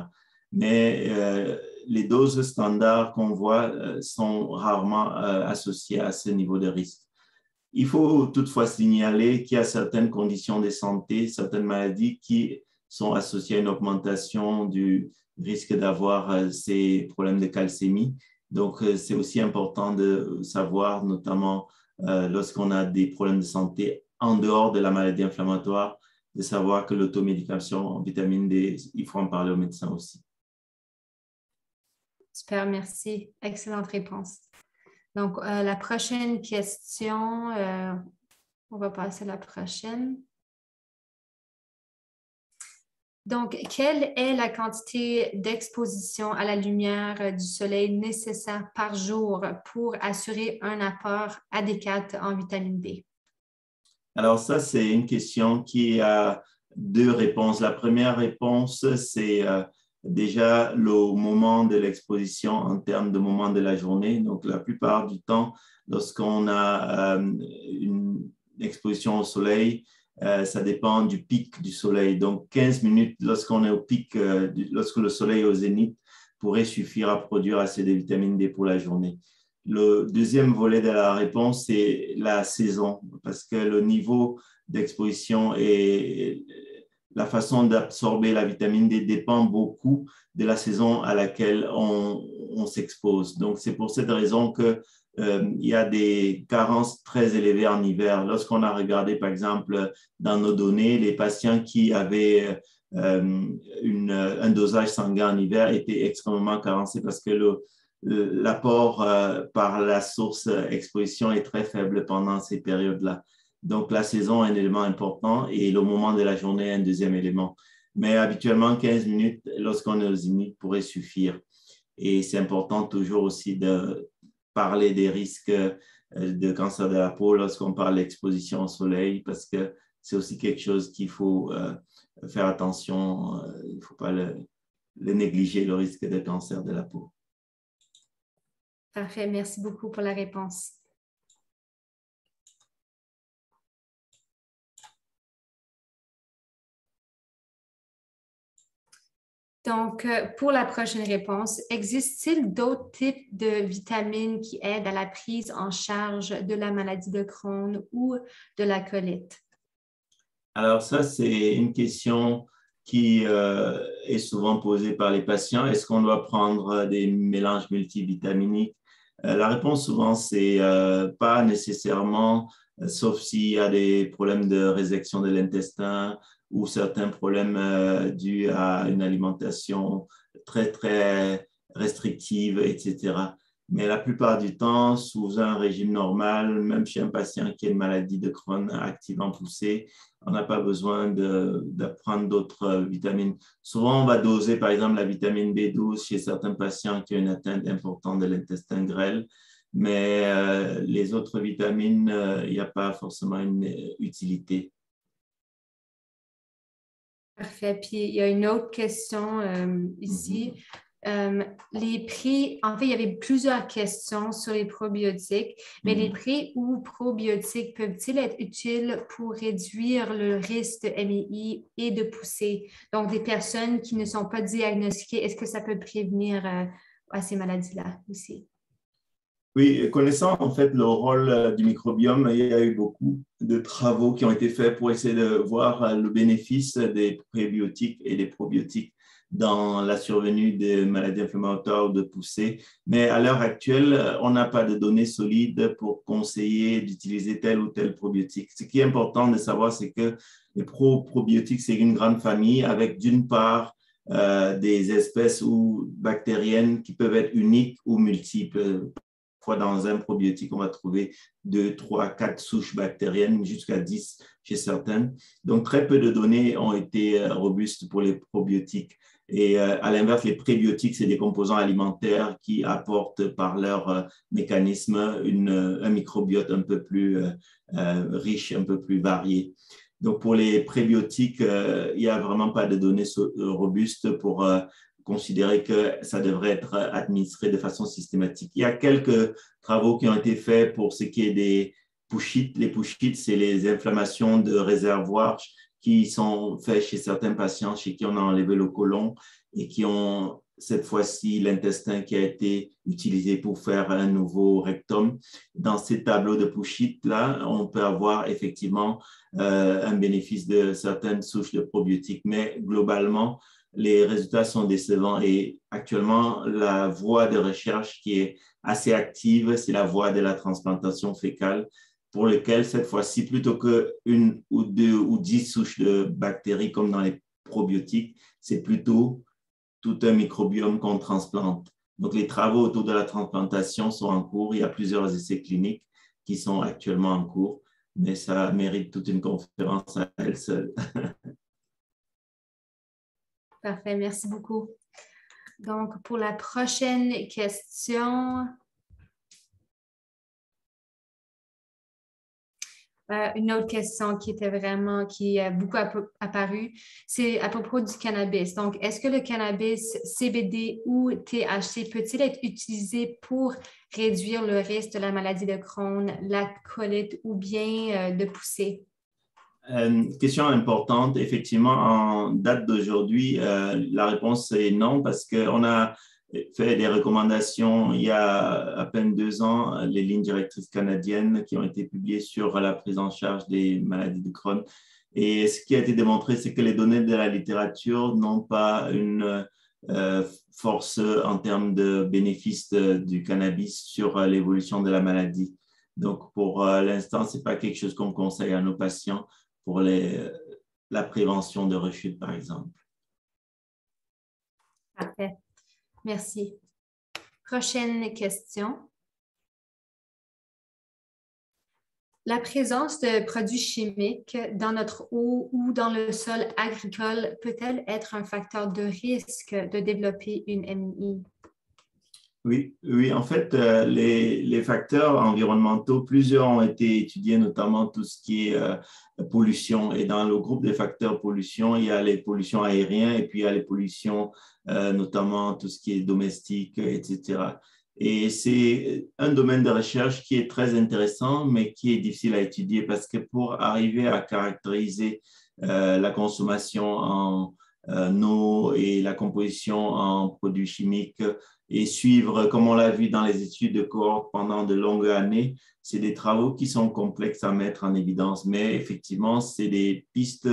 Mais les doses standards qu'on voit sont rarement associées à ce niveau de risque. Il faut toutefois signaler qu'il y a certaines conditions de santé, certaines maladies qui sont associées à une augmentation du risque d'avoir ces problèmes de calcémie. Donc, c'est aussi important de savoir, notamment lorsqu'on a des problèmes de santé en dehors de la maladie inflammatoire, de savoir que l'automédication en vitamine D, il faut en parler au médecin aussi. Super, merci. Excellente réponse. Donc, la prochaine question, on va passer à la prochaine. Donc, quelle est la quantité d'exposition à la lumière du soleil nécessaire par jour pour assurer un apport adéquat en vitamine D? Alors ça, c'est une question qui a deux réponses. La première réponse, c'est déjà le moment de l'exposition en termes de moment de la journée. Donc, la plupart du temps, lorsqu'on a une exposition au soleil, ça dépend du pic du soleil. Donc, 15 minutes lorsqu'on est au pic, lorsque le soleil est au zénith, pourrait suffire à produire assez de vitamine D pour la journée. Le deuxième volet de la réponse, c'est la saison, parce que le niveau d'exposition et la façon d'absorber la vitamine D dépend beaucoup de la saison à laquelle on s'expose. Donc, c'est pour cette raison que il y a des carences très élevées en hiver. Lorsqu'on a regardé, par exemple, dans nos données, les patients qui avaient un dosage sanguin en hiver étaient extrêmement carencés parce que l'apport par la source exposition est très faible pendant ces périodes-là. Donc, la saison est un élément important et le moment de la journée est un deuxième élément. Mais habituellement, 15 minutes, lorsqu'on est aux zénith, pourrait suffire. Et c'est important toujours aussi de parler des risques de cancer de la peau lorsqu'on parle d'exposition au soleil, parce que c'est aussi quelque chose qu'il faut faire attention. Il ne faut pas le négliger, le risque de cancer de la peau. Parfait, merci beaucoup pour la réponse. Donc, pour la prochaine réponse, existe-t-il d'autres types de vitamines qui aident à la prise en charge de la maladie de Crohn ou de la colite? Alors ça, c'est une question qui est souvent posée par les patients. Est-ce qu'on doit prendre des mélanges multivitaminiques? La réponse souvent, c'est pas nécessairement sauf s'il y a des problèmes de résection de l'intestin ou certains problèmes dus à une alimentation très, très restrictive, etc. Mais la plupart du temps, sous un régime normal, même chez un patient qui a une maladie de Crohn activement poussée, on n'a pas besoin de prendre d'autres vitamines. Souvent, on va doser, par exemple, la vitamine B12 chez certains patients qui ont une atteinte importante de l'intestin grêle, mais les autres vitamines, il n'y a pas forcément une utilité. Parfait. Puis il y a une autre question ici. Les prix, en fait, il y avait plusieurs questions sur les probiotiques, mais les prix ou probiotiques peuvent-ils être utiles pour réduire le risque de MI et de poussée? Donc, des personnes qui ne sont pas diagnostiquées, est-ce que ça peut prévenir à ces maladies-là aussi? Oui, connaissant en fait le rôle du microbiome, il y a eu beaucoup de travaux qui ont été faits pour essayer de voir le bénéfice des prébiotiques et des probiotiques dans la survenue des maladies inflammatoires ou de poussée. Mais à l'heure actuelle, on n'a pas de données solides pour conseiller d'utiliser tel ou tel probiotique. Ce qui est important de savoir, c'est que les probiotiques, c'est une grande famille avec d'une part des espèces ou bactériennes qui peuvent être uniques ou multiples. Fois dans un probiotique, on va trouver 2, 3, 4 souches bactériennes, jusqu'à 10 chez certaines. Donc, très peu de données ont été robustes pour les probiotiques. Et à l'inverse, les prébiotiques, c'est des composants alimentaires qui apportent par leur mécanisme un microbiote un peu plus riche, un peu plus varié. Donc, pour les prébiotiques, il n'y a vraiment pas de données robustes pour considérer que ça devrait être administré de façon systématique. Il y a quelques travaux qui ont été faits pour ce qui est des pouchites. Les pouchites, c'est les inflammations de réservoirs qui sont faites chez certains patients chez qui on a enlevé le côlon et qui ont cette fois-ci l'intestin qui a été utilisé pour faire un nouveau rectum. Dans ces tableaux de pouchites-là, on peut avoir effectivement un bénéfice de certaines souches de probiotiques, mais globalement, les résultats sont décevants et actuellement, la voie de recherche qui est assez active, c'est la voie de la transplantation fécale pour lequel, cette fois-ci, plutôt qu'une ou deux ou 10 souches de bactéries comme dans les probiotiques, c'est plutôt tout un microbiome qu'on transplante. Donc, les travaux autour de la transplantation sont en cours. Il y a plusieurs essais cliniques qui sont actuellement en cours, mais ça mérite toute une conférence à elle seule. Parfait, merci beaucoup. Donc, pour la prochaine question, une autre question qui a beaucoup apparu, c'est à propos du cannabis. Donc, est-ce que le cannabis CBD ou THC peut-il être utilisé pour réduire le risque de la maladie de Crohn, la colite ou bien de poussée? Question importante. Effectivement, en date d'aujourd'hui, la réponse est non parce qu'on a fait des recommandations il y a à peine 2 ans, les lignes directrices canadiennes qui ont été publiées sur la prise en charge des maladies de Crohn. Et ce qui a été démontré, c'est que les données de la littérature n'ont pas une force en termes de bénéfice du cannabis sur l'évolution de la maladie. Donc, pour l'instant, ce n'est pas quelque chose qu'on conseille à nos patients pour la prévention de rechute, par exemple. Parfait. Merci. Prochaine question. La présence de produits chimiques dans notre eau ou dans le sol agricole peut-elle être un facteur de risque de développer une MI? Oui, oui, en fait, les facteurs environnementaux, plusieurs ont été étudiés, notamment tout ce qui est pollution. Et dans le groupe des facteurs pollution, il y a les pollutions aériennes et puis il y a les pollutions, notamment tout ce qui est domestique, etc. Et c'est un domaine de recherche qui est très intéressant, mais qui est difficile à étudier parce que pour arriver à caractériser la consommation en eau et la composition en produits chimiques, et suivre, comme on l'a vu dans les études de cohorte pendant de longues années, c'est des travaux qui sont complexes à mettre en évidence. Mais effectivement, c'est des pistes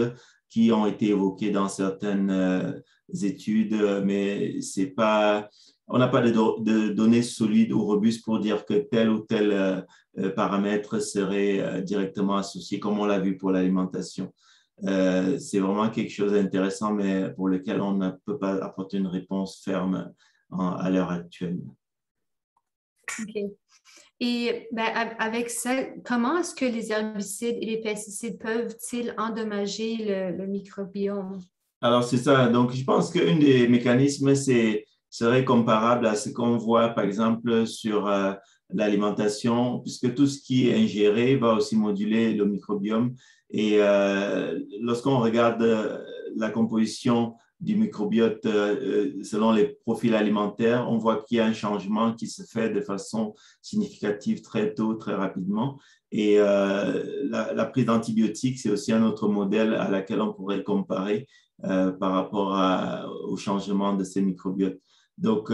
qui ont été évoquées dans certaines études, mais ce n'est pas on n'a pas de données solides ou robustes pour dire que tel ou tel paramètre serait directement associé, comme on l'a vu pour l'alimentation. C'est vraiment quelque chose d'intéressant, mais pour lequel on ne peut pas apporter une réponse ferme à l'heure actuelle. OK. Et ben, avec ça, comment est-ce que les herbicides et les pesticides peuvent-ils endommager le microbiome? Alors, c'est ça. Donc, je pense qu'un des mécanismes serait comparable à ce qu'on voit, par exemple, sur l'alimentation, puisque tout ce qui est ingéré va aussi moduler le microbiome. Et lorsqu'on regarde la composition du microbiote selon les profils alimentaires, on voit qu'il y a un changement qui se fait de façon significative très tôt, très rapidement. Et la prise d'antibiotiques, c'est aussi un autre modèle à laquelle on pourrait comparer par rapport au changement de ces microbiotes. Donc,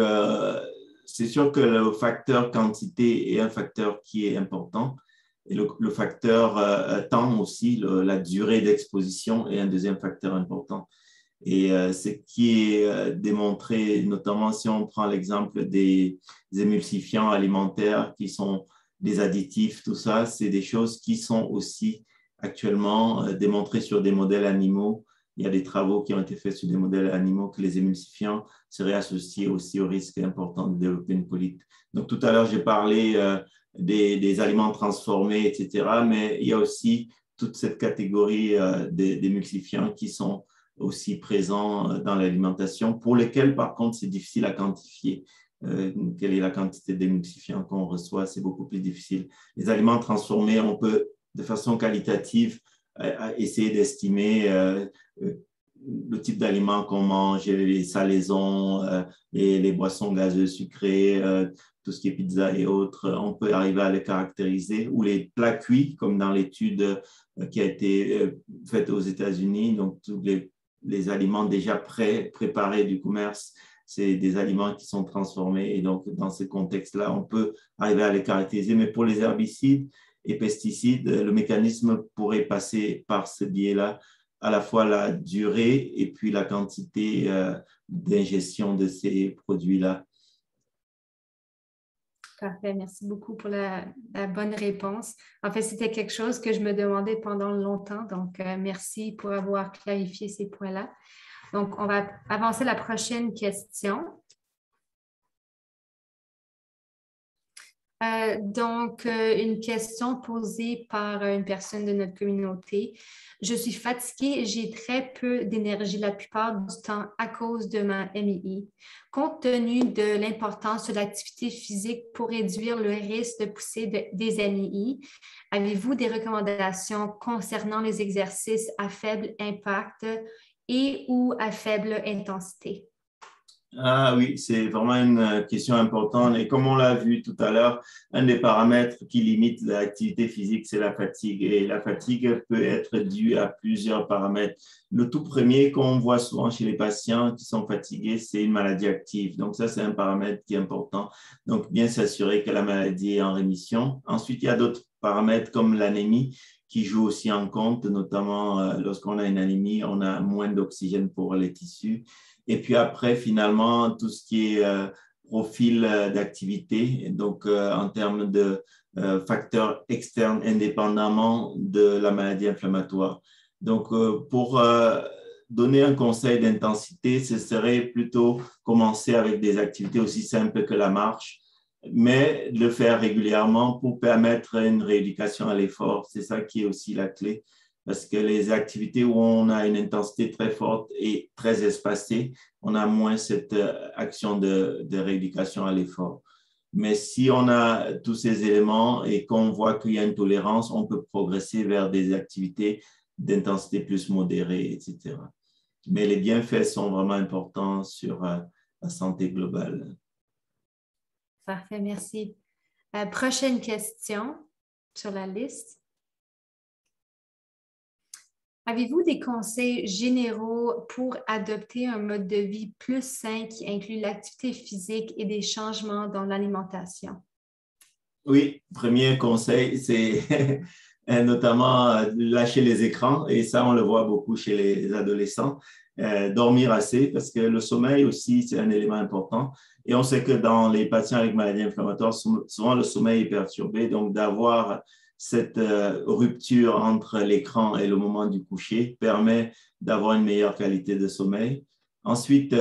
c'est sûr que le facteur quantité est un facteur qui est important. Et le facteur temps aussi, la durée d'exposition est un deuxième facteur important. Et ce qui est démontré, notamment si on prend l'exemple des émulsifiants alimentaires qui sont des additifs, tout ça, c'est des choses qui sont aussi actuellement démontrées sur des modèles animaux. Il y a des travaux qui ont été faits sur des modèles animaux que les émulsifiants seraient associés aussi au risque important de développer une colite. Donc, tout à l'heure, j'ai parlé des aliments transformés, etc., mais il y a aussi toute cette catégorie d'émulsifiants qui sont aussi présents dans l'alimentation, pour lesquels, par contre, c'est difficile à quantifier. Quelle est la quantité d'émulsifiants qu'on reçoit, c'est beaucoup plus difficile. Les aliments transformés, on peut, de façon qualitative, essayer d'estimer le type d'aliments qu'on mange, les salaisons, les boissons gazeuses sucrées, tout ce qui est pizza et autres. On peut arriver à les caractériser, ou les plats cuits, comme dans l'étude qui a été faite aux États-Unis. Donc, tous les aliments déjà préparés du commerce, c'est des aliments qui sont transformés. Et donc, dans ce contexte-là, on peut arriver à les caractériser. Mais pour les herbicides et pesticides, le mécanisme pourrait passer par ce biais-là, à la fois la durée et puis la quantité d'ingestion de ces produits-là. Parfait, merci beaucoup pour la bonne réponse. En fait, c'était quelque chose que je me demandais pendant longtemps, donc merci pour avoir clarifié ces points-là. Donc, on va avancer à la prochaine question. Une question posée par une personne de notre communauté. Je suis fatiguée, j'ai très peu d'énergie la plupart du temps à cause de ma MII. Compte tenu de l'importance de l'activité physique pour réduire le risque de pousser des MII, avez-vous des recommandations concernant les exercices à faible impact et ou à faible intensité? Ah oui, c'est vraiment une question importante. Et comme on l'a vu tout à l'heure, un des paramètres qui limite l'activité physique, c'est la fatigue. Et la fatigue peut être due à plusieurs paramètres. Le tout premier qu'on voit souvent chez les patients qui sont fatigués, c'est une maladie active. Donc ça, c'est un paramètre qui est important. Donc bien s'assurer que la maladie est en rémission. Ensuite, il y a d'autres paramètres comme l'anémie qui jouent aussi en compte, notamment lorsqu'on a une anémie, on a moins d'oxygène pour les tissus. Et puis après, finalement, tout ce qui est profil d'activité, donc en termes de facteurs externes indépendamment de la maladie inflammatoire. Donc, pour donner un conseil d'intensité, ce serait plutôt commencer avec des activités aussi simples que la marche, mais le faire régulièrement pour permettre une rééducation à l'effort. C'est ça qui est aussi la clé. Parce que les activités où on a une intensité très forte et très espacée, on a moins cette action de rééducation à l'effort. Mais si on a tous ces éléments et qu'on voit qu'il y a une tolérance, on peut progresser vers des activités d'intensité plus modérée, etc. Mais les bienfaits sont vraiment importants sur la santé globale. Parfait, merci. Prochaine question sur la liste. Avez-vous des conseils généraux pour adopter un mode de vie plus sain qui inclut l'activité physique et des changements dans l'alimentation? Oui, premier conseil, c'est notamment lâcher les écrans. Et ça, on le voit beaucoup chez les adolescents. Dormir assez, parce que le sommeil aussi, c'est un élément important. Et on sait que dans les patients avec maladies inflammatoires, souvent le sommeil est perturbé. Donc, d'avoir cette rupture entre l'écran et le moment du coucher permet d'avoir une meilleure qualité de sommeil. Ensuite,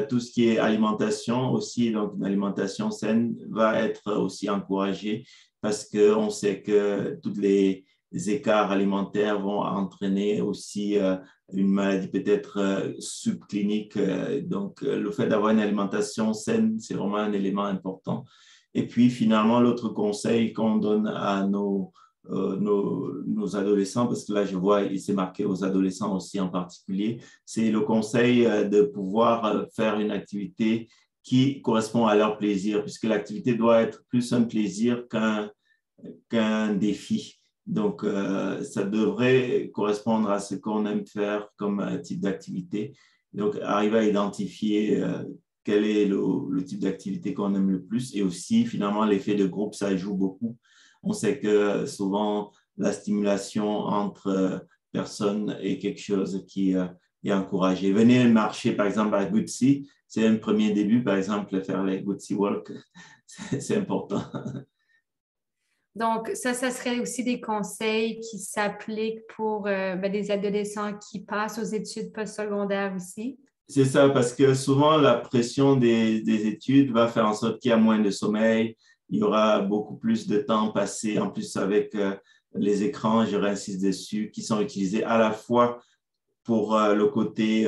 tout ce qui est alimentation aussi, donc une alimentation saine va être aussi encouragée parce qu'on sait que tous les écarts alimentaires vont entraîner aussi une maladie peut-être subclinique. Donc, le fait d'avoir une alimentation saine, c'est vraiment un élément important. Et puis, finalement, l'autre conseil qu'on donne à nos adolescents, parce que là, je vois, il s'est marqué aux adolescents aussi en particulier, c'est le conseil de pouvoir faire une activité qui correspond à leur plaisir, puisque l'activité doit être plus un plaisir qu'un défi. Donc, ça devrait correspondre à ce qu'on aime faire comme type d'activité. Donc, arriver à identifier quel est le type d'activité qu'on aime le plus et aussi, finalement, l'effet de groupe, ça joue beaucoup. On sait que souvent, la stimulation entre personnes est quelque chose qui est encouragé. Venez marcher, par exemple, à Goodsea, c'est un premier début, par exemple, faire les Goodsea Walk, c'est important. Donc, ça serait aussi des conseils qui s'appliquent pour des adolescents qui passent aux études postsecondaires aussi. C'est ça, parce que souvent, la pression des études va faire en sorte qu'il y a moins de sommeil, il y aura beaucoup plus de temps passé, en plus avec les écrans, je réinsiste dessus, qui sont utilisés à la fois pour le côté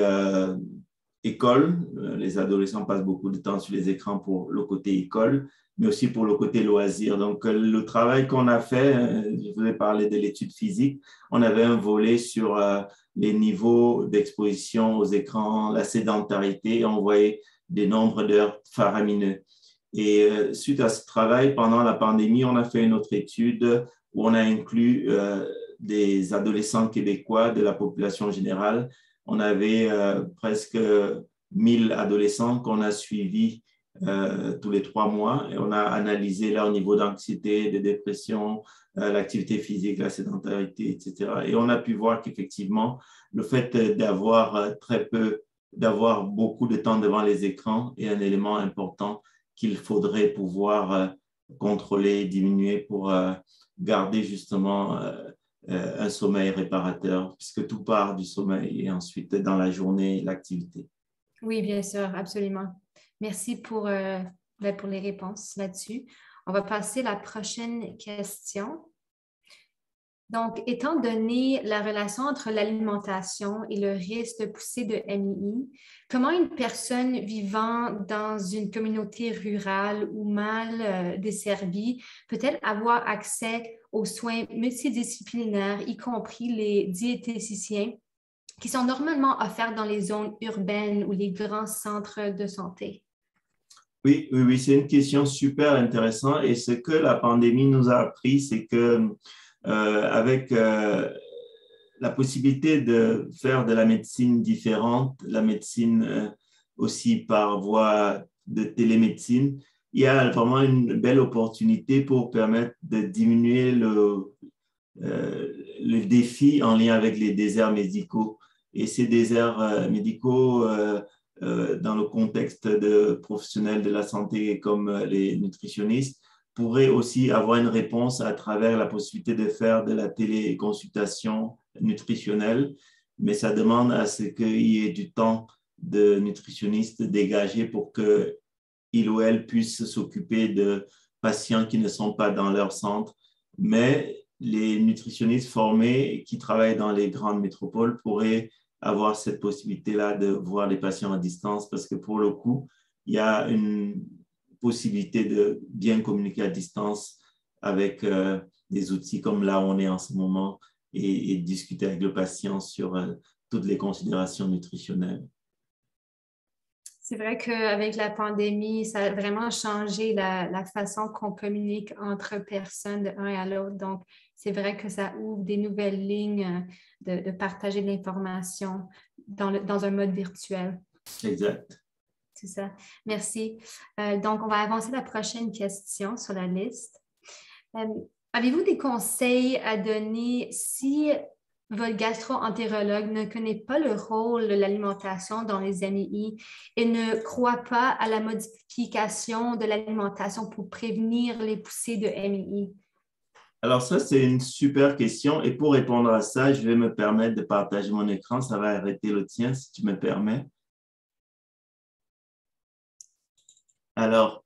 école. Les adolescents passent beaucoup de temps sur les écrans pour le côté école, mais aussi pour le côté loisir. Donc, le travail qu'on a fait, je vous ai parlé de l'étude physique, on avait un volet sur les niveaux d'exposition aux écrans, la sédentarité, et on voyait des nombres d'heures faramineux. Et suite à ce travail, pendant la pandémie, on a fait une autre étude où on a inclus des adolescents québécois de la population générale. On avait presque 1000 adolescents qu'on a suivis tous les 3 mois et on a analysé leur niveau d'anxiété, de dépression, l'activité physique, la sédentarité, etc. Et on a pu voir qu'effectivement, le fait d'avoir beaucoup de temps devant les écrans est un élément important qu'il faudrait pouvoir contrôler, diminuer pour garder justement un sommeil réparateur, puisque tout part du sommeil et ensuite dans la journée, l'activité. Oui, bien sûr, absolument. Merci pour les réponses là-dessus. On va passer à la prochaine question. Donc, étant donné la relation entre l'alimentation et le risque de poussée de MII, comment une personne vivant dans une communauté rurale ou mal desservie peut-elle avoir accès aux soins multidisciplinaires, y compris les diététiciens, qui sont normalement offerts dans les zones urbaines ou les grands centres de santé? Oui, c'est une question super intéressante et ce que la pandémie nous a appris, c'est que avec la possibilité de faire de la médecine différente, la médecine aussi par voie de télémédecine, il y a vraiment une belle opportunité pour permettre de diminuer le défi en lien avec les déserts médicaux. Et ces déserts médicaux, dans le contexte de professionnels de la santé comme les nutritionnistes, pourraient aussi avoir une réponse à travers la possibilité de faire de la téléconsultation nutritionnelle, mais ça demande à ce qu'il y ait du temps de nutritionniste dégagé pour qu'il ou elle puisse s'occuper de patients qui ne sont pas dans leur centre. Mais les nutritionnistes formés qui travaillent dans les grandes métropoles pourraient avoir cette possibilité-là de voir les patients à distance parce que pour le coup, il y a une possibilité de bien communiquer à distance avec des outils comme là où on est en ce moment et discuter avec le patient sur toutes les considérations nutritionnelles. C'est vrai qu'avec la pandémie, ça a vraiment changé la façon qu'on communique entre personnes de un à l'autre. Donc, c'est vrai que ça ouvre des nouvelles lignes de partager de l'information dans un mode virtuel. Exact. C'est ça. Merci. Donc, on va avancer à la prochaine question sur la liste. Avez-vous des conseils à donner si votre gastro-entérologue ne connaît pas le rôle de l'alimentation dans les MI et ne croit pas à la modification de l'alimentation pour prévenir les poussées de MI? Alors ça, c'est une super question. Et pour répondre à ça, je vais me permettre de partager mon écran. Ça va arrêter le tien, si tu me permets. Alors,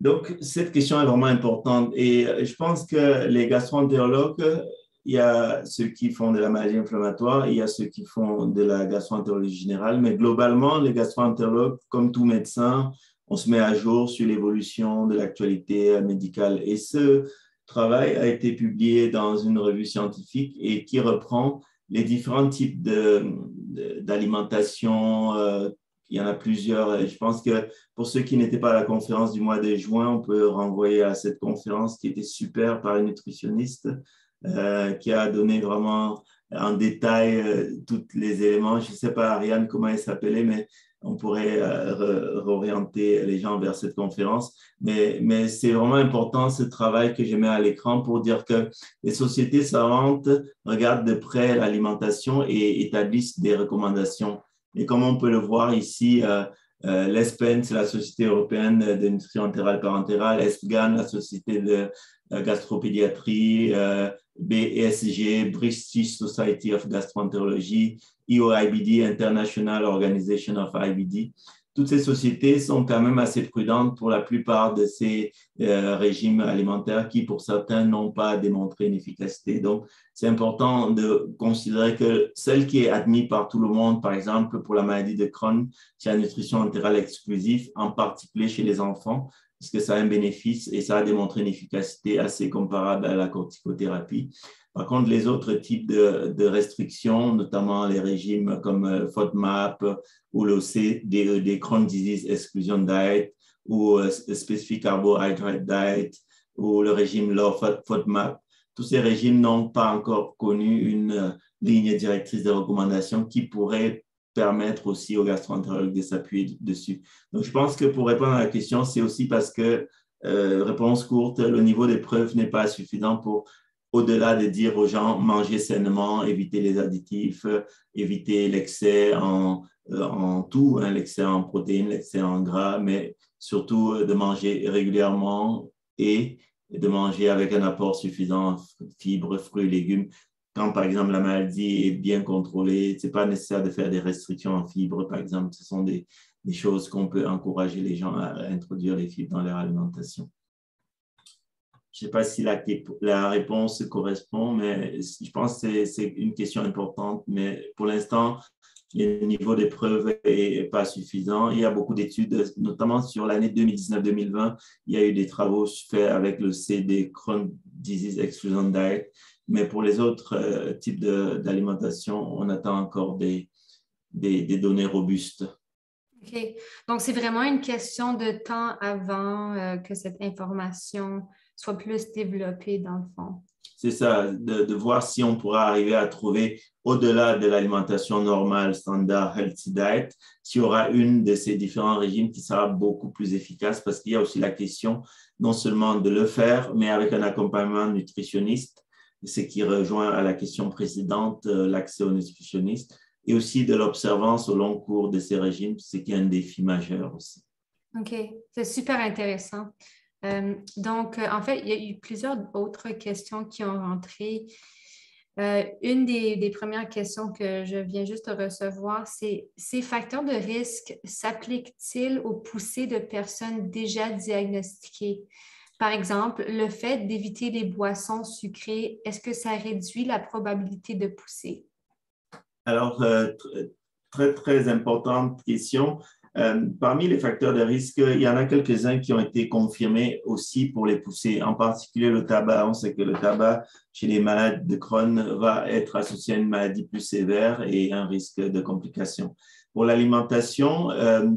donc, cette question est vraiment importante. Et je pense que les gastro-entérologues, il y a ceux qui font de la maladie inflammatoire, il y a ceux qui font de la gastro-entérologie générale. Mais globalement, les gastro-entérologues, comme tout médecin, on se met à jour sur l'évolution de l'actualité médicale. Et ce travail a été publié dans une revue scientifique et qui reprend les différents types d'alimentation. Il y en a plusieurs. Et je pense que pour ceux qui n'étaient pas à la conférence du mois de juin, on peut renvoyer à cette conférence qui était super par une nutritionniste qui a donné vraiment en détail tous les éléments. Je ne sais pas, Ariane, comment elle s'appelait, mais on pourrait réorienter les gens vers cette conférence. Mais c'est vraiment important ce travail que je mets à l'écran pour dire que les sociétés savantes regardent de près l'alimentation et établissent des recommandations. Et comme on peut le voir ici, l'ESPEN, c'est la Société européenne de nutrition entérale parentérale, ESPGHAN, la Société de gastropédiatrie, BSG, British Society of Gastroenterology, EOIBD, International Organization of IBD. Toutes ces sociétés sont quand même assez prudentes pour la plupart de ces régimes alimentaires qui, pour certains, n'ont pas démontré une efficacité. Donc, c'est important de considérer que celle qui est admise par tout le monde, par exemple, pour la maladie de Crohn, c'est la nutrition entérale exclusive, en particulier chez les enfants, parce que ça a un bénéfice et ça a démontré une efficacité assez comparable à la corticothérapie. Par contre, les autres types de restrictions, notamment les régimes comme FODMAP ou des Crohn's Disease Exclusion Diet ou Specific Carbohydrate Diet ou le régime Low FODMAP, tous ces régimes n'ont pas encore connu une ligne directrice de recommandation qui pourrait permettre aussi aux gastro-entérologues de s'appuyer dessus. Donc, je pense que pour répondre à la question, c'est aussi parce que, réponse courte, le niveau des preuves n'est pas suffisant pour, au-delà de dire aux gens, manger sainement, éviter les additifs, éviter l'excès en tout, hein, l'excès en protéines, l'excès en gras, mais surtout de manger régulièrement et de manger avec un apport suffisant en fibres, fruits, légumes. Quand, par exemple, la maladie est bien contrôlée, ce n'est pas nécessaire de faire des restrictions en fibres, par exemple. Ce sont des choses qu'on peut encourager les gens à introduire les fibres dans leur alimentation. Je ne sais pas si la réponse correspond, mais je pense que c'est une question importante. Mais pour l'instant, le niveau des preuves n'est pas suffisant. Il y a beaucoup d'études, notamment sur l'année 2019-2020. Il y a eu des travaux faits avec le CD, Crohn's Disease Exclusion Diet. Mais pour les autres types d'alimentation, on attend encore des données robustes. OK. Donc, c'est vraiment une question de temps avant que cette information soit plus développée dans le fond. C'est ça, de voir si on pourra arriver à trouver, au-delà de l'alimentation normale, standard, healthy diet, s'il y aura une de ces différents régimes qui sera beaucoup plus efficace parce qu'il y a aussi la question non seulement de le faire, mais avec un accompagnement nutritionniste, ce qui rejoint à la question précédente, l'accès au nutritionniste, et aussi de l'observance au long cours de ces régimes, ce qui est un défi majeur aussi. OK, c'est super intéressant. Donc, en fait, il y a eu plusieurs autres questions qui ont rentré. Une des premières questions que je viens juste de recevoir, c'est ces facteurs de risque s'appliquent-ils aux poussées de personnes déjà diagnostiquées? Par exemple, le fait d'éviter les boissons sucrées, est-ce que ça réduit la probabilité de pousser? Alors, très, très importante question. Parmi les facteurs de risque, il y en a quelques-uns qui ont été confirmés aussi pour les poussées, en particulier le tabac. On sait que le tabac chez les malades de Crohn va être associé à une maladie plus sévère et un risque de complications. Pour l'alimentation,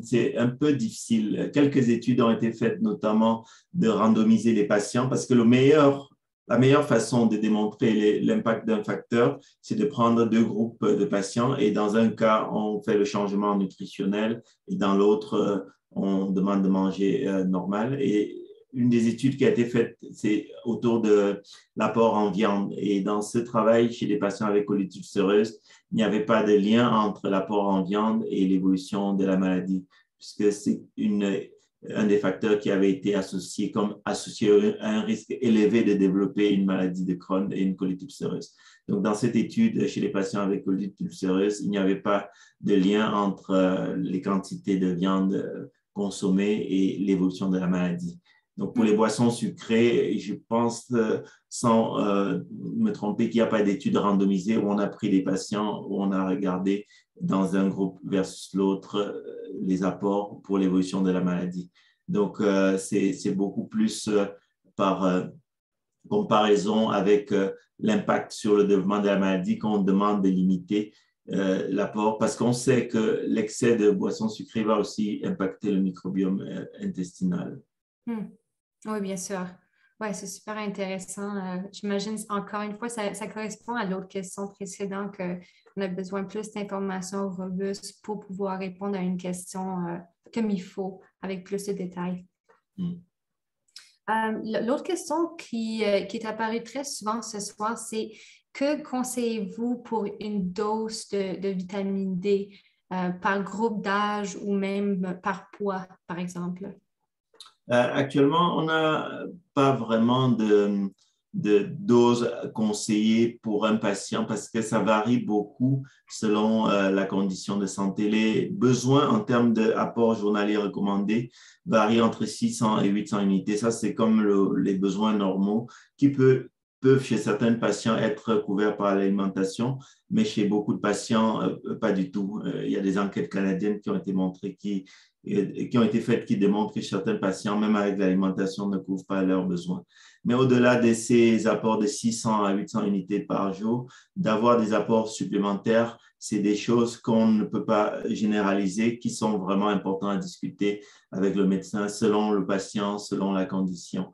c'est un peu difficile. Quelques études ont été faites, notamment de randomiser les patients, parce que la meilleure façon de démontrer l'impact d'un facteur, c'est de prendre deux groupes de patients et dans un cas, on fait le changement nutritionnel et dans l'autre, on demande de manger normal. Et une des études qui a été faite, c'est autour de l'apport en viande. Et dans ce travail, chez les patients avec colite ulcéreuse, il n'y avait pas de lien entre l'apport en viande et l'évolution de la maladie, puisque c'est un des facteurs qui avait été associé à un risque élevé de développer une maladie de Crohn et une colite ulcéreuse. Donc, dans cette étude, chez les patients avec colite ulcéreuse, il n'y avait pas de lien entre les quantités de viande consommées et l'évolution de la maladie. Donc, pour les boissons sucrées, je pense, sans me tromper, qu'il n'y a pas d'études randomisées où on a pris des patients, où on a regardé dans un groupe versus l'autre les apports pour l'évolution de la maladie. Donc, c'est beaucoup plus par comparaison avec l'impact sur le développement de la maladie qu'on demande de limiter l'apport, parce qu'on sait que l'excès de boissons sucrées va aussi impacter le microbiome intestinal. Oui, bien sûr. Oui, c'est super intéressant. J'imagine, encore une fois, ça correspond à l'autre question précédente qu'on a besoin de plus d'informations robustes pour pouvoir répondre à une question comme il faut, avec plus de détails. L'autre question qui est apparue très souvent ce soir, c'est que conseillez-vous pour une dose de vitamine D par groupe d'âge ou même par poids, par exemple? Actuellement, on n'a pas vraiment de dose conseillée pour un patient parce que ça varie beaucoup selon la condition de santé. Les besoins en termes d'apport journalier recommandé varient entre 600 et 800 unités. Ça, c'est comme les besoins normaux qui peuvent chez certains patients être couverts par l'alimentation, mais chez beaucoup de patients, pas du tout. Il y a des enquêtes canadiennes qui ont été montrées qui ont été faites qui démontrent que certains patients, même avec l'alimentation, ne couvrent pas leurs besoins. Mais au-delà de ces apports de 600 à 800 unités par jour, d'avoir des apports supplémentaires, c'est des choses qu'on ne peut pas généraliser, qui sont vraiment importantes à discuter avec le médecin selon le patient, selon la condition.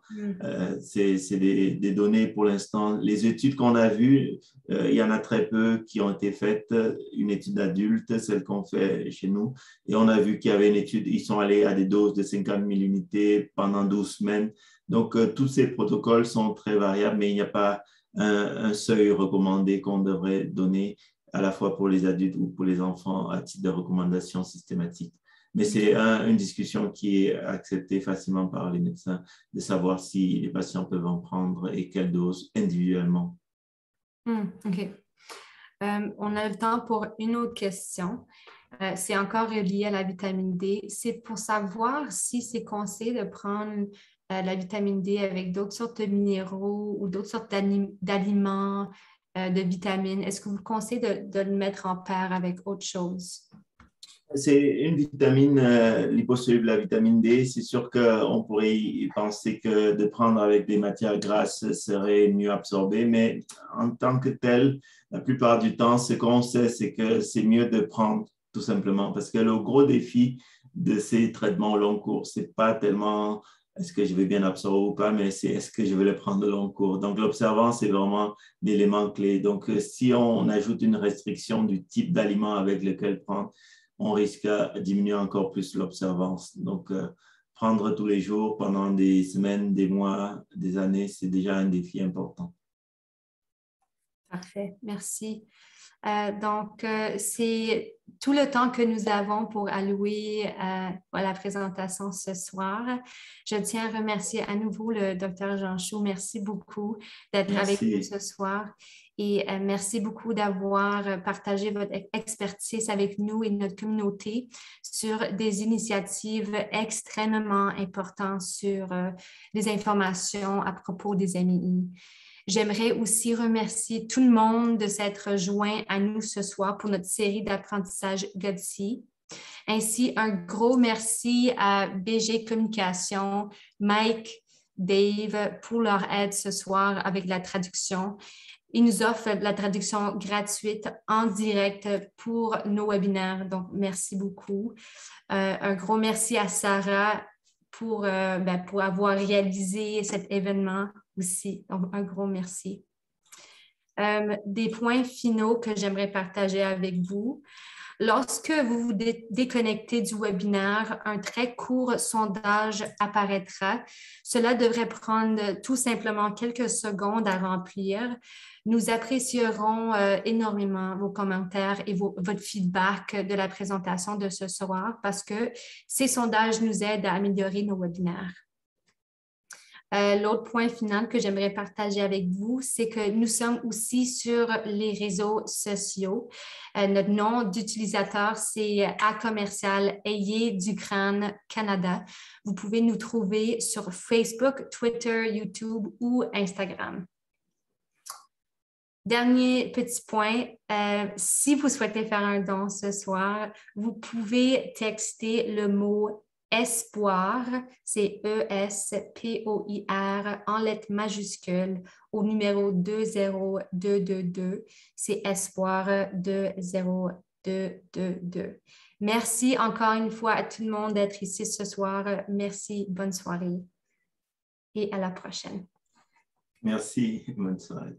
C'est des données pour l'instant. Les études qu'on a vues, il y en a très peu qui ont été faites. Une étude adulte, celle qu'on fait chez nous, et on a vu qu'il y avait une étude, ils sont allés à des doses de 50 000 unités pendant 12 semaines. Donc, tous ces protocoles sont très variables, mais il n'y a pas un seuil recommandé qu'on devrait donner à la fois pour les adultes ou pour les enfants à titre de recommandation systématique. Mais c'est une discussion qui est acceptée facilement par les médecins de savoir si les patients peuvent en prendre et quelle dose individuellement. OK. On a le temps pour une autre question. C'est encore lié à la vitamine D. C'est pour savoir si c'est conseillé de prendre la vitamine D avec d'autres sortes de minéraux ou d'autres sortes d'aliments, de vitamines. Est-ce que vous conseillez de le mettre en paire avec autre chose? C'est une vitamine liposoluble, la vitamine D. C'est sûr qu'on pourrait penser que de prendre avec des matières grasses serait mieux absorbé, mais en tant que tel, la plupart du temps, ce qu'on sait, c'est que c'est mieux de prendre tout simplement parce que le gros défi de ces traitements au long cours, c'est pas tellement est-ce que je vais bien absorber ou pas, mais c'est est-ce que je vais le prendre au long cours. Donc, l'observance, c'est vraiment l'élément clé. Donc, si on ajoute une restriction du type d'aliment avec lequel prendre, on risque à diminuer encore plus l'observance. Donc, prendre tous les jours pendant des semaines, des mois, des années, c'est déjà un défi important. Parfait, merci. Donc, c'est tout le temps que nous avons pour allouer à la présentation ce soir. Je tiens à remercier à nouveau le Dr. Jean Chou. Merci beaucoup d'être avec nous ce soir. Et merci beaucoup d'avoir partagé votre expertise avec nous et notre communauté sur des initiatives extrêmement importantes sur des informations à propos des AMI. J'aimerais aussi remercier tout le monde de s'être joint à nous ce soir pour notre série d'apprentissage GODSI. Ainsi, un gros merci à BG Communication, Mike, Dave pour leur aide ce soir avec la traduction. Ils nous offrent la traduction gratuite en direct pour nos webinaires. Donc, merci beaucoup. Un gros merci à Sarah pour avoir réalisé cet événement aussi. Donc, un gros merci. Des points finaux que j'aimerais partager avec vous. Lorsque vous vous déconnectez du webinaire, un très court sondage apparaîtra. Cela devrait prendre tout simplement quelques secondes à remplir. Nous apprécierons énormément vos commentaires et votre feedback de la présentation de ce soir parce que ces sondages nous aident à améliorer nos webinaires. L'autre point final que j'aimerais partager avec vous, c'est que nous sommes aussi sur les réseaux sociaux. Notre nom d'utilisateur, c'est @Ayez-du-Crâne Canada. Vous pouvez nous trouver sur Facebook, Twitter, YouTube ou Instagram. Dernier petit point, si vous souhaitez faire un don ce soir, vous pouvez texter le mot espoir, c'est ESPOIR en lettres majuscules au numéro 20222, c'est espoir 20222. Merci encore une fois à tout le monde d'être ici ce soir. Merci, bonne soirée et à la prochaine. Merci, bonne soirée.